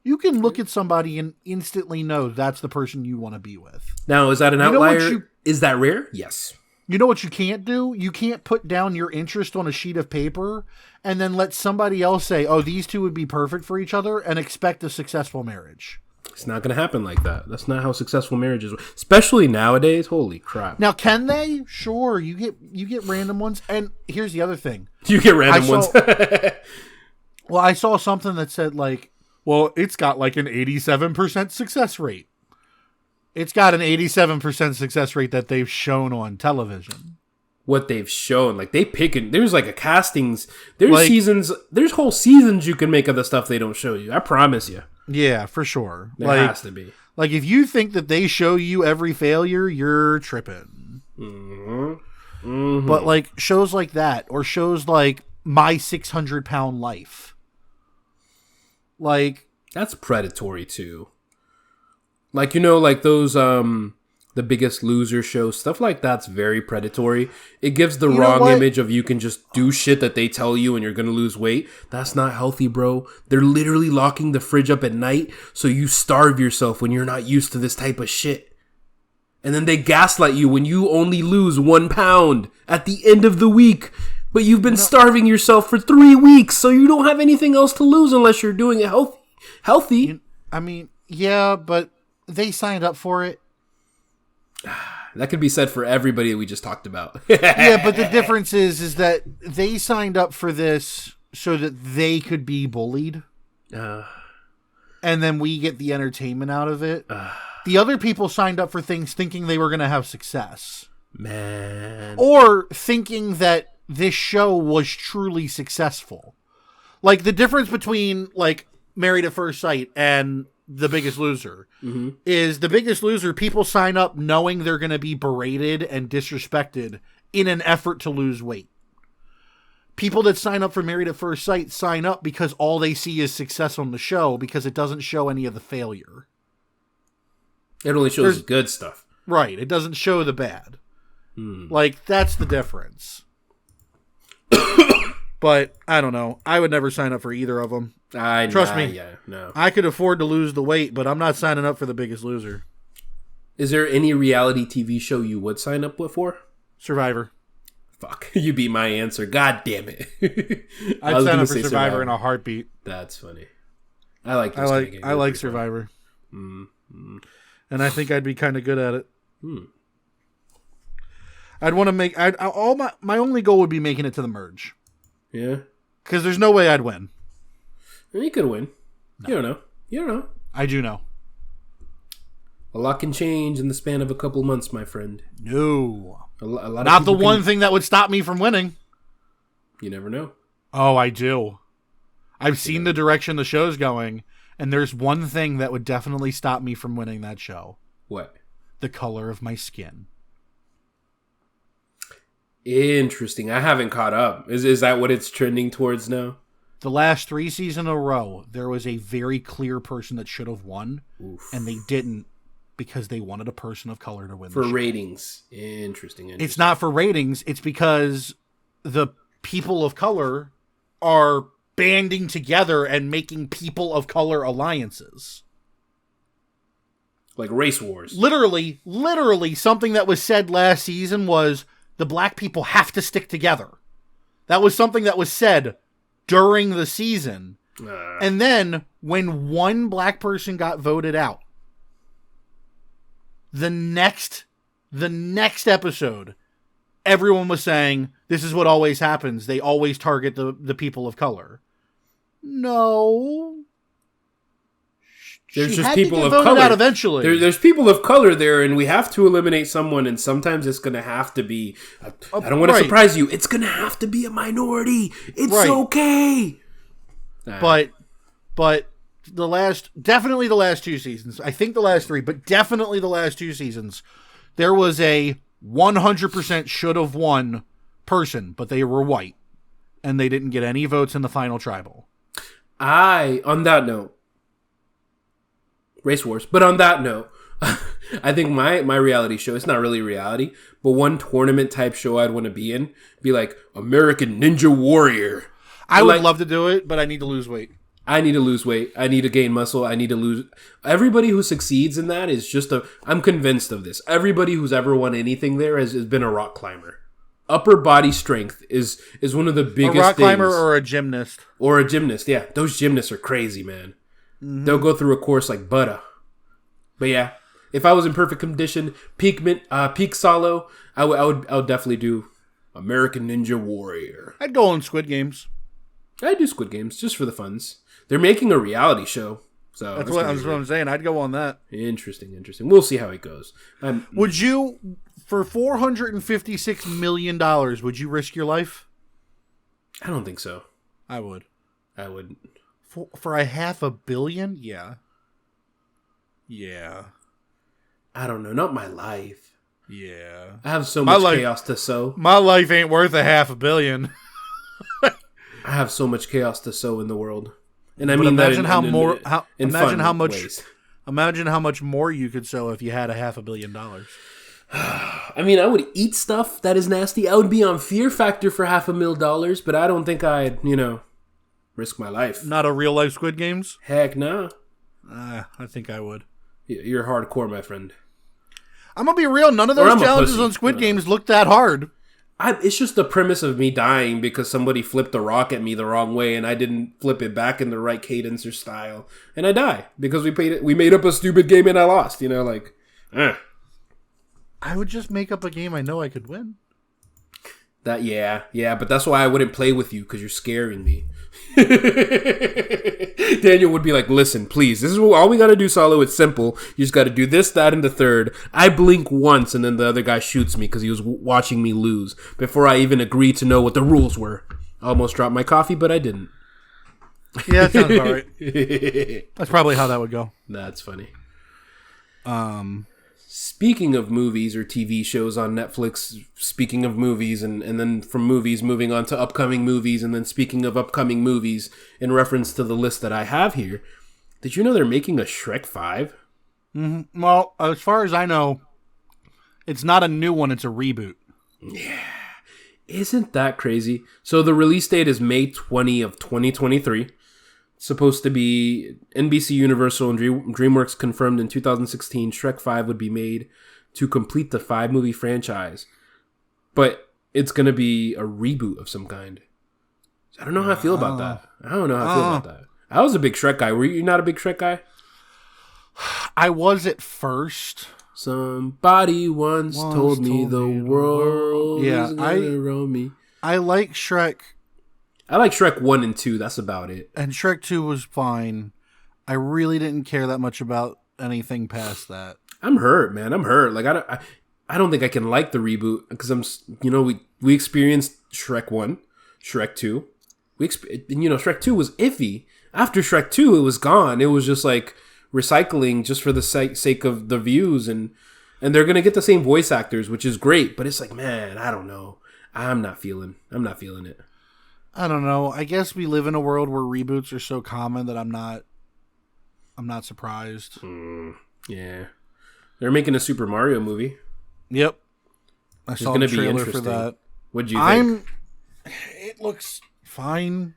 You can look at somebody and instantly know that's the person you want to be with. Now, is that an outlier? Is that rare? Yes. You know what you can't do? You can't put down your interest on a sheet of paper and then let somebody else say, oh, these two would be perfect for each other, and expect a successful marriage. It's not going to happen like that. That's not how successful marriages work. Especially nowadays. Holy crap. Now, can they? Sure. You get random ones. And here's the other thing. You get random ones. Well, I saw something that said, like, well, it's got like an 87% success rate. It's got an 87% success rate that they've shown on television. What they've shown, like, they pick it. There's like a castings. There's like, seasons. There's whole seasons you can make of the stuff they don't show you. I promise you. Yeah, for sure. There has to be. Like, if you think that they show you every failure, you're tripping. Mm-hmm. Mm-hmm. But like shows like that, or shows like My 600-Pound Life, like, that's predatory too. Like, you know, like those The Biggest Loser show, stuff like that's very predatory. It gives the wrong image of you can just do shit that they tell you and you're gonna lose weight. That's not healthy, bro. They're literally locking the fridge up at night so you starve yourself when you're not used to this type of shit. And then they gaslight you when you only lose 1 pound at the end of the week. But you've been starving yourself for 3 weeks, so you don't have anything else to lose unless you're doing it healthy. I mean, yeah, but they signed up for it. That could be said for everybody that we just talked about. Yeah, but the difference is that they signed up for this so that they could be bullied. And then we get the entertainment out of it. The other people signed up for things thinking they were going to have success. Man. Or thinking that this show was truly successful. Like, the difference between, like, Married at First Sight and The Biggest Loser is The Biggest Loser, people sign up knowing they're going to be berated and disrespected in an effort to lose weight. People that sign up for Married at First Sight sign up because all they see is success on the show, because it doesn't show any of the failure. It only shows the good stuff. Right. It doesn't show the bad. Like, that's the difference. But, I don't know. I would never sign up for either of them. Trust me. Yeah, no. I could afford to lose the weight, but I'm not signing up for The Biggest Loser. Is there any reality TV show you would sign up for? Survivor. Fuck. You beat my answer. God damn it. I'd sign up for Survivor in a heartbeat. That's funny. I like Survivor. Mm-hmm. And I think I'd be kind of good at it. I'd want to make... my only goal would be making it to the merge. Yeah? Because there's no way I'd win. You could win. No. You don't know. I do know. A lot can change in the span of a couple months, my friend. No. A lot Not the one thing that would stop me from winning. You never know. Oh, I do. I've seen the direction the show's going, and there's one thing that would definitely stop me from winning that show. What? The color of my skin. Interesting. I haven't caught up. Is that what it's trending towards now? The last 3 seasons in a row, there was a very clear person that should have won, and they didn't because they wanted a person of color to win. For ratings. Interesting. It's not for ratings. It's because the people of color are banding together and making people of color alliances. Like race wars. Literally, something that was said last season was the black people have to stick together. That was something that was said during the season. And then when one black person got voted out, the next episode, everyone was saying, this is what always happens. They always target the people of color. No. There's She just had to people get of voted color. out eventually. There's people of color there, and we have to eliminate someone, and sometimes it's going to have to be... I don't want to surprise you. It's going to have to be a minority. It's okay. But definitely the last 2 seasons, I think the last 3, but definitely the last 2 seasons, there was a 100% should have won person, but they were white, and they didn't get any votes in the final tribal. On that note, Race Wars, but on that note, I think my reality show, it's not really reality, but one tournament type show I'd want to be like American Ninja Warrior. I would love to do it, but I need to lose weight. I need to lose weight. I need to gain muscle. I need to lose. Everybody who succeeds in that is just I'm convinced of this. Everybody who's ever won anything there has been a rock climber. Upper body strength is one of the biggest things. A rock climber or a gymnast. Or a gymnast, yeah. Those gymnasts are crazy, man. Mm-hmm. They'll go through a course like butter. But yeah, if I was in perfect condition, peak solo, I would definitely do American Ninja Warrior. I'd go on Squid Games. I'd do Squid Games just for the funs. They're making a reality show. So that's what I'm saying. I'd go on that. Interesting. We'll see how it goes. Would you, for $456 million, would you risk your life? I don't think so. I would. For a $500 million? Yeah. Yeah. I don't know. Not my life. Yeah. I have so much chaos to sow. My life ain't worth $500 million. I have so much chaos to sow in the world. And I but mean imagine that imagine how much more you could sow if you had $500 million. I mean, I would eat stuff that is nasty. I would be on Fear Factor for $500,000, but I don't think I'd, risk my life. Not a real life Squid Games? Heck no. I think I would. You're hardcore, my friend. I'm gonna be real. None of those challenges on Squid Games look that hard. It's just the premise of me dying because somebody flipped a rock at me the wrong way and I didn't flip it back in the right cadence or style, and I die because we made up a stupid game and I lost. I would just make up a game I know I could win. Yeah, but that's why I wouldn't play with you because you're scaring me. Daniel would be like, listen, please, this is all we gotta do, Solo. It's simple. You just gotta do this, that, and the third. I blink once and then the other guy shoots me because he was watching me lose before I even agreed to know what the rules were. I almost dropped my coffee, but I didn't. Yeah, that sounds about right. That's probably how that would go. That's funny. Speaking of movies or TV shows on Netflix, speaking of movies, and then from movies moving on to upcoming movies, and then speaking of upcoming movies in reference to the list that I have here, did you know they're making a Shrek 5? Mm-hmm. Well, as far as I know, it's not a new one, it's a reboot. Yeah. Isn't that crazy? So the release date is May 20 of 2023. Supposed to be NBC Universal and DreamWorks confirmed in 2016 Shrek 5 would be made to complete the 5-movie franchise. But it's going to be a reboot of some kind. I don't know how I feel about that. I was a big Shrek guy. Were you not a big Shrek guy? I was at first. Somebody once told me the world is gonna roll me. I like Shrek. I like Shrek 1 and 2. That's about it. And Shrek 2 was fine. I really didn't care that much about anything past that. I'm hurt, man. I'm hurt. Like I don't think I can like the reboot because we experienced Shrek 1, Shrek 2. Shrek 2 was iffy. After Shrek 2, it was gone. It was just like recycling just for the sake of the views, and they're gonna get the same voice actors, which is great. But it's like, man, I don't know. I'm not feeling it. I don't know. I guess we live in a world where reboots are so common that I'm not surprised. Yeah. They're making a Super Mario movie. Yep. I saw the trailer for that. What'd you think? It looks fine.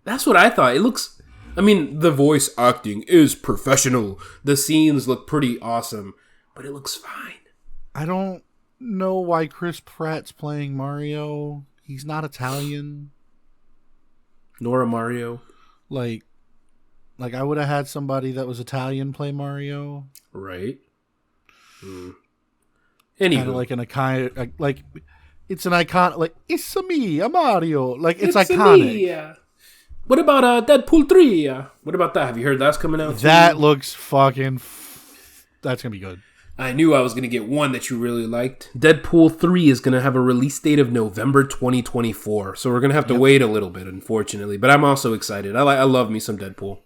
That's what I thought. The voice acting is professional. The scenes look pretty awesome, but it looks fine. I don't know why Chris Pratt's playing Mario. He's not Italian. Nor a Mario. Like I would have had somebody that was Italian play Mario. Right. Anyway, Anywho. it's an icon. Like, it's me, a Mario. Like, it's iconic. Me. What about Deadpool 3? What about that? Have you heard that's coming out too? That looks fucking... That's going to be good. I knew I was going to get one that you really liked. Deadpool 3 is going to have a release date of November 2024. So we're going to have to wait a little bit, unfortunately. But I'm also excited. I love me some Deadpool.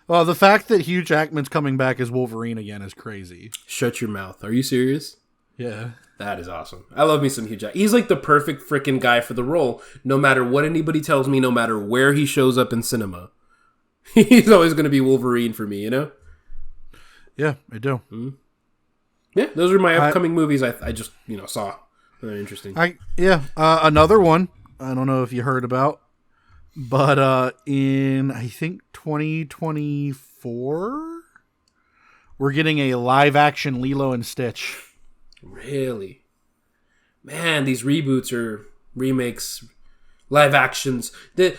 Well, the fact that Hugh Jackman's coming back as Wolverine again is crazy. Shut your mouth. Are you serious? Yeah. That is awesome. I love me some Hugh Jackman. He's like the perfect freaking guy for the role. No matter what anybody tells me, no matter where he shows up in cinema. He's always going to be Wolverine for me, you know? Yeah, I do. Mm-hmm. Yeah, those are my upcoming movies I just, saw. Very interesting. Another one, I don't know if you heard about, but in, I think, 2024, we're getting a live-action Lilo and Stitch. Really? Man, these reboots or remakes, live actions.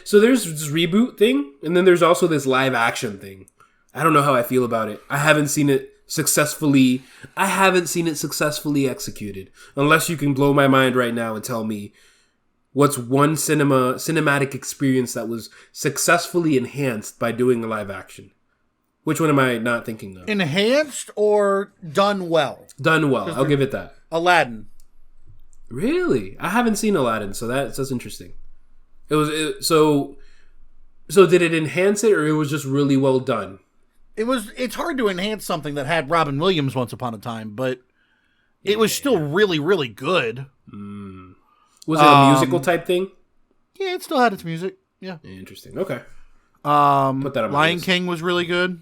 So there's this reboot thing, and then there's also this live action thing. I don't know how I feel about it. I haven't seen it successfully executed. Unless you can blow my mind right now and tell me what's one cinematic experience that was successfully enhanced by doing a live action. Which one am I not thinking of? Enhanced or done well? Done well. I'll give it that. Aladdin. Really? I haven't seen Aladdin, so that's interesting. So did it enhance it, or it was just really well done? It's hard to enhance something that had Robin Williams once upon a time, but it was still really, really good. Was it a musical type thing? Yeah, it still had its music. Yeah. Interesting. Okay. Put that on my Lion list. King was really good.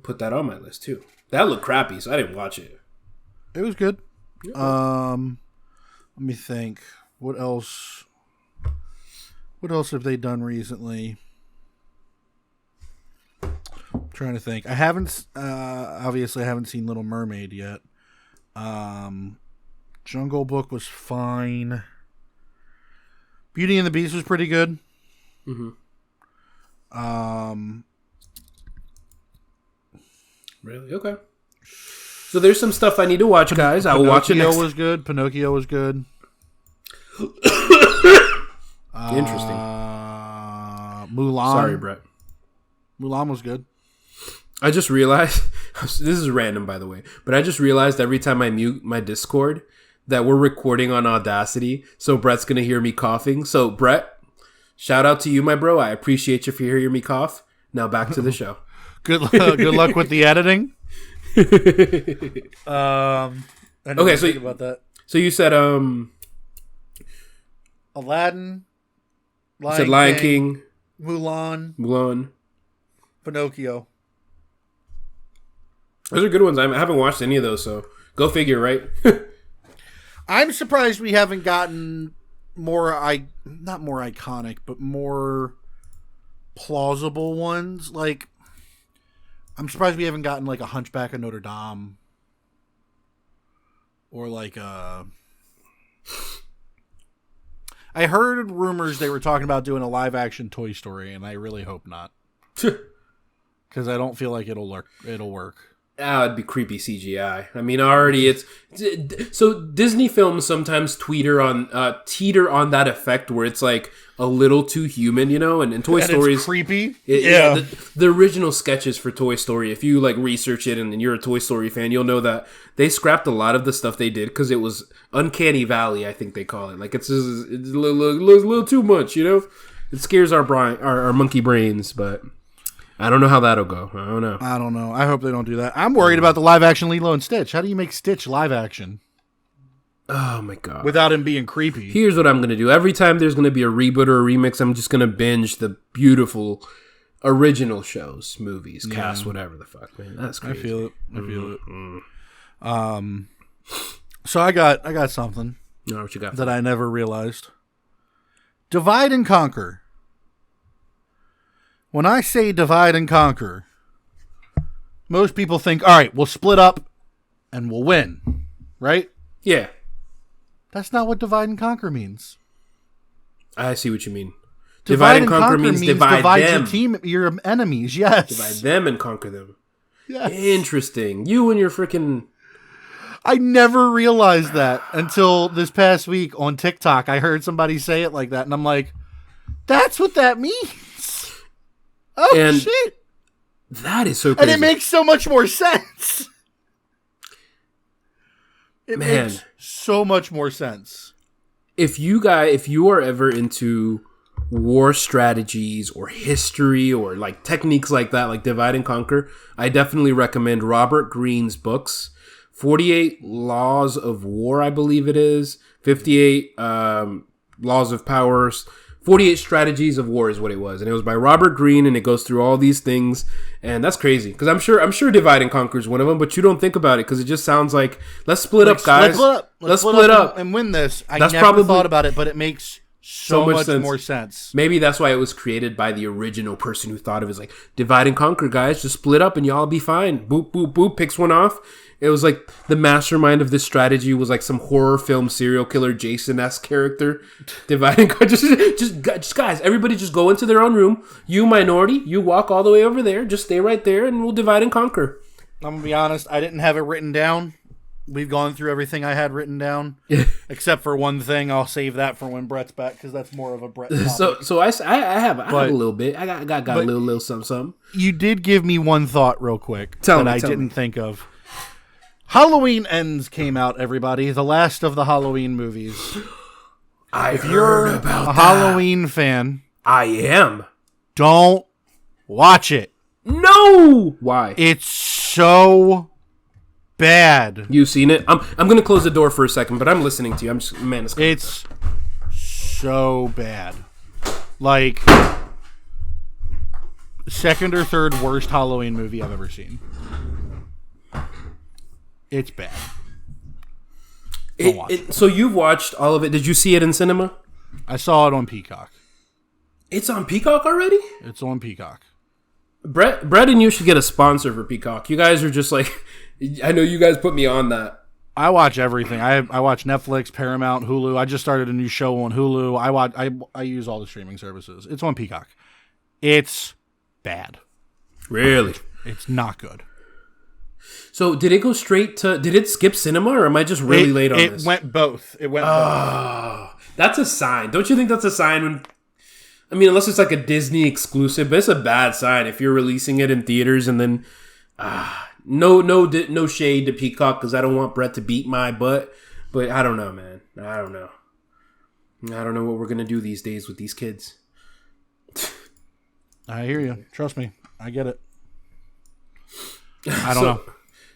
Put that on my list too. That looked crappy, so I didn't watch it. It was good. Yeah. Let me think. What else? What else have they done recently? I'm trying to think. I haven't. Obviously, I haven't seen Little Mermaid yet. Jungle Book was fine. Beauty and the Beast was pretty good. Mm-hmm. Really? Okay. So there's some stuff I need to watch, guys. I will watch it next. Pinocchio was good. Interesting. Mulan. Sorry, Brett. Mulan was good. I just realized, this is random, by the way, but I just realized every time I mute my Discord that we're recording on Audacity, so Brett's going to hear me coughing. So, Brett, shout out to you, my bro. I appreciate you for hearing me cough. Now back to the show. Good luck with the editing. Okay, so think about that. So you said Aladdin, Lion King, Mulan, Pinocchio. Those are good ones. I haven't watched any of those, so go figure, right? I'm surprised we haven't gotten not more iconic, but more plausible ones. Like, I'm surprised we haven't gotten like a Hunchback of Notre Dame, or like a. I heard rumors they were talking about doing a live action Toy Story, and I really hope not, because I don't feel like it'll work. It'd be creepy CGI. I mean, already so Disney films sometimes teeter on that effect where it's like a little too human, and Toy Story is creepy. The original sketches for Toy Story, if you like research it and you're a Toy Story fan, you'll know that they scrapped a lot of the stuff they did because it was uncanny valley, I think they call it. Like it's a little too much, It scares our monkey brains, but I don't know how that'll go. I don't know. I hope they don't do that. I'm worried about the live action Lilo and Stitch. How do you make Stitch live action? Oh my god. Without him being creepy. Here's what I'm going to do. Every time there's going to be a reboot or a remix, I'm just going to binge the beautiful original shows, movies, cast, whatever the fuck, man. That's crazy. I feel it. So I got something. What you got? That I never realized. Divide and conquer. When I say divide and conquer, most people think, all right, we'll split up and we'll win, right? Yeah. That's not what divide and conquer means. I see what you mean. Divide and conquer means divide them. your enemies, yes. Divide them and conquer them. Yes. Interesting. You and your freaking... I never realized that until this past week on TikTok. I heard somebody say it like that, and I'm like, That's what that means. Oh, and shit. That is so crazy. And it makes so much more sense. It makes so much more sense. If you are ever into war strategies or history or like techniques like that, like Divide and Conquer, I definitely recommend Robert Greene's books. 48 Laws of War, I believe it is. 58 Laws of Power. 48 Strategies of War is what it was. And it was by Robert Greene, and it goes through all these things. And that's crazy. Because I'm sure Divide and Conquer is one of them, but you don't think about it because it just sounds like, let's split up, guys. Let's split up and win this. I that's never probably thought about it, but it makes so much sense. more sense. Maybe that's why it was created by the original person who thought of it as like, Divide and Conquer, guys. Just split up and y'all be fine. Boop, boop, boop. Picks one off. It was like the mastermind of this strategy was like some horror film serial killer Jason-esque character. Divide and Conquer. Just guys, everybody just go into their own room. You minority, you walk all the way over there. Just stay right there and we'll divide and conquer. I'm going to be honest. I didn't have it written down. We've gone through everything I had written down. Except for one thing. I'll save that for when Brett's back because that's more of a Brett topic. So I have a little bit. I got a little something. You did give me one thought real quick I didn't think of. Halloween Ends came out, everybody. The last of the Halloween movies. If you're a Halloween fan, I am. Don't watch it. No! Why? It's so bad. You seen it? I'm going to close the door for a second, but I'm listening to you. It's so bad. Like, second or third worst Halloween movie I've ever seen. It's bad. So you've watched all of it. Did you see it in cinema? I saw it on Peacock. It's on Peacock already? It's on Peacock. Brett and you should get a sponsor for Peacock. You guys are just like... I know you guys put me on that. I watch everything. I watch Netflix, Paramount, Hulu. I just started a new show on Hulu. I use all the streaming services. It's on Peacock. It's bad. Really? It's not good. So did it go straight to... Did it skip cinema, or am I just really late on this? It went both. That's a sign. Don't you think that's a sign when... I mean, unless it's like a Disney exclusive, but it's a bad sign if you're releasing it in theaters and then... No shade to Peacock because I don't want Brett to beat my butt. But I don't know, man. I don't know what we're going to do these days with these kids. I hear you. Trust me. I get it. I don't know.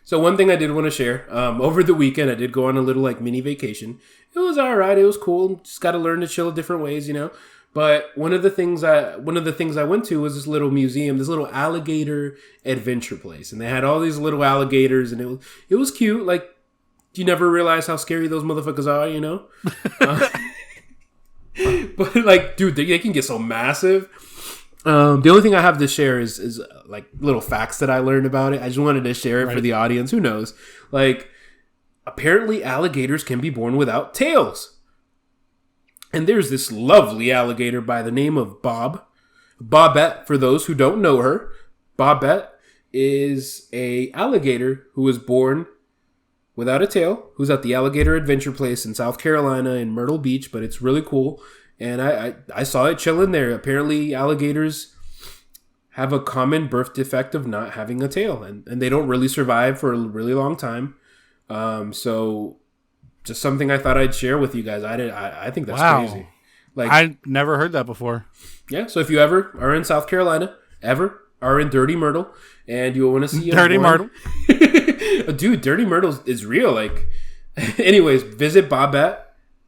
So one thing I did want to share, over the weekend, I did go on a little like mini vacation. It was all right. It was cool. Just got to learn to chill different ways, you know. But one of the things I went to was this little museum, this little alligator adventure place, and they had all these little alligators, and it was cute. Like, you never realize how scary those motherfuckers are, you know. But like, dude, they can get so massive. The only thing I have to share is like little facts that I learned about it. I just wanted to share it for the audience. Who knows? Like, apparently alligators can be born without tails. And there's this lovely alligator by the name of Bobette, for those who don't know her. Bobette is a alligator who was born without a tail, who's at the Alligator Adventure Place in South Carolina in Myrtle Beach, but it's really cool. And I saw it chilling there. Apparently alligators have a common birth defect of not having a tail, and they don't really survive for a really long time. So just something I thought I'd share with you guys. I think that's crazy. Like, I never heard that before. Yeah, so if you ever are in South Carolina, are in Dirty Myrtle, and you want to see Dirty Myrtle, dude, Dirty Myrtle is real. Like, anyways, visit Bobette,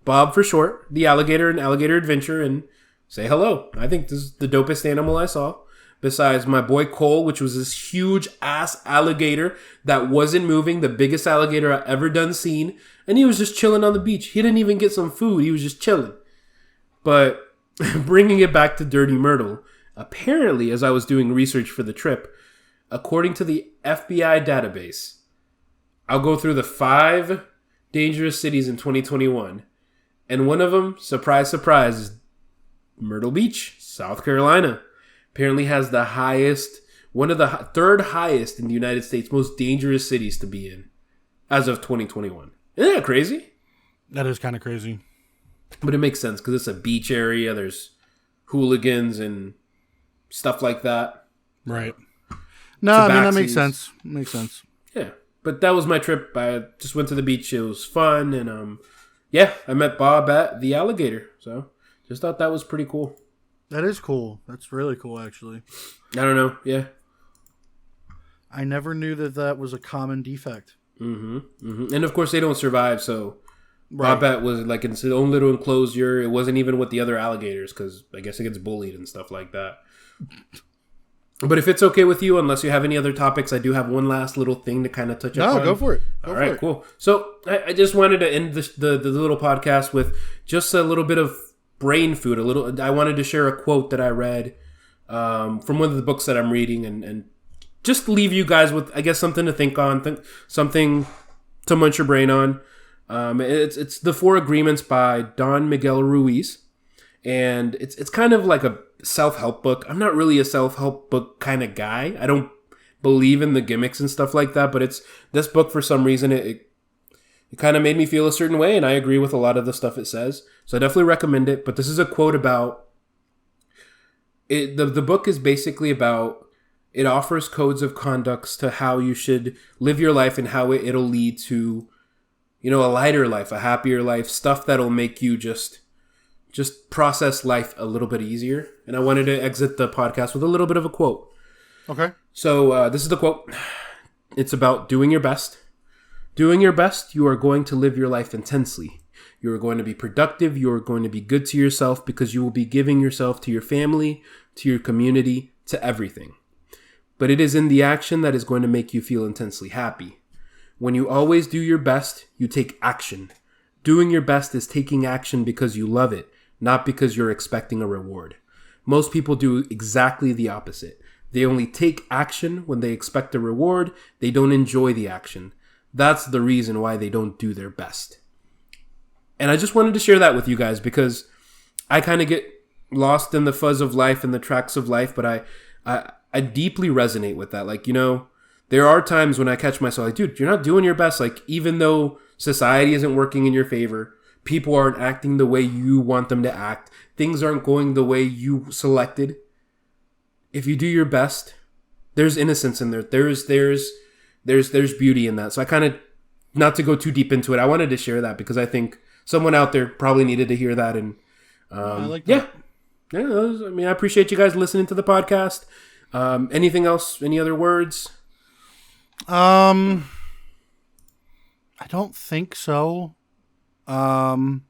Bob for short, the alligator and Alligator Adventure, and say hello. I think this is the dopest animal I saw. Besides my boy Cole, which was this huge ass alligator that wasn't moving, the biggest alligator I ever done seen, and he was just chilling on the beach. He didn't even get some food. He was just chilling. But bringing it back to Dirty Myrtle, apparently, as I was doing research for the trip, according to the FBI database, I'll go through the 5 dangerous cities in 2021, and one of them, surprise, surprise, is Myrtle Beach, South Carolina. Apparently has the highest, one of the third highest in the United States, most dangerous cities to be in as of 2021. Isn't that crazy? That is kind of crazy. But it makes sense because it's a beach area. There's hooligans and stuff like that. Right. No, I mean, that makes sense. Yeah. But that was my trip. I just went to the beach. It was fun. And, yeah, I met Bob at the alligator. So just thought that was pretty cool. That is cool. That's really cool, actually. I don't know. Yeah. I never knew that was a common defect. And, of course, they don't survive. So Bob was like in its own little enclosure. It wasn't even with the other alligators because I guess it gets bullied and stuff like that. But if it's okay with you, unless you have any other topics, I do have one last little thing to kind of touch upon. No, go for it. All right, cool. So I just wanted to end the little podcast with just a little bit of brain food. I wanted to share a quote that I read from one of the books that I'm reading and just leave you guys with, I guess, something to think on, something to munch your brain on. It's The Four Agreements by Don Miguel Ruiz. And it's kind of like a self-help book. I'm not really a self-help book kind of guy. I don't believe in the gimmicks and stuff like that, but it's this book for some reason it kind of made me feel a certain way, and I agree with a lot of the stuff it says. So I definitely recommend it. But this is a quote about it. The book is basically about it offers codes of conducts to how you should live your life and how it'll lead to, a lighter life, a happier life, stuff that'll make you just process life a little bit easier. And I wanted to exit the podcast with a little bit of a quote. Okay. So this is the quote. It's about doing your best. Doing your best, you are going to live your life intensely. You are going to be productive. You are going to be good to yourself because you will be giving yourself to your family, to your community, to everything. But it is in the action that is going to make you feel intensely happy. When you always do your best, you take action. Doing your best is taking action because you love it, not because you're expecting a reward. Most people do exactly the opposite. They only take action when they expect a reward. They don't enjoy the action. That's the reason why they don't do their best. And I just wanted to share that with you guys because I kind of get lost in the fuzz of life and the tracks of life, but I deeply resonate with that. Like, there are times when I catch myself like, dude, you're not doing your best. Like, even though society isn't working in your favor, people aren't acting the way you want them to act, things aren't going the way you selected. If you do your best, there's innocence in there. There's beauty in that. So I kind of, not to go too deep into it, I wanted to share that because I think someone out there probably needed to hear that. And I like that. Yeah, I appreciate you guys listening to the podcast. Anything else? Any other words? I don't think so. No,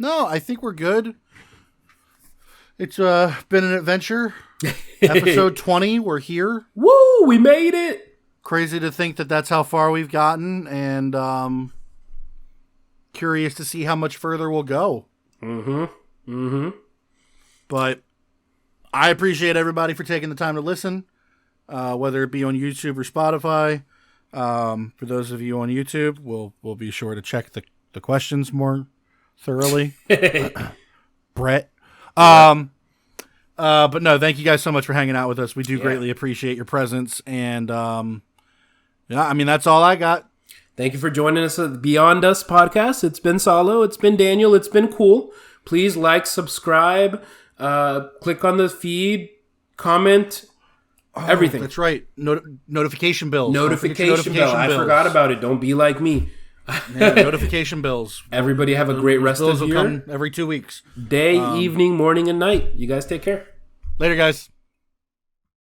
I think we're good. It's been an adventure. Episode 20, we're here. Woo, we made it. Crazy to think that that's how far we've gotten, and curious to see how much further we'll go. But I appreciate everybody for taking the time to listen, whether it be on YouTube or Spotify. For those of you on YouTube, we'll be sure to check the questions more thoroughly. Brett. But no, thank you guys so much for hanging out with us. We do greatly appreciate your presence. And that's all I got. Thank you for joining us at the Beyond Us podcast. It's been Salo. It's been Daniel. It's been cool. Please like, subscribe, click on the feed, comment. Everything. That's right. Notification bells. Notification bell. I forgot about it. Don't be like me. Notification bells. Everybody have a great rest of the year. Come every 2 weeks. Day, evening, morning, and night. You guys take care. Later, guys.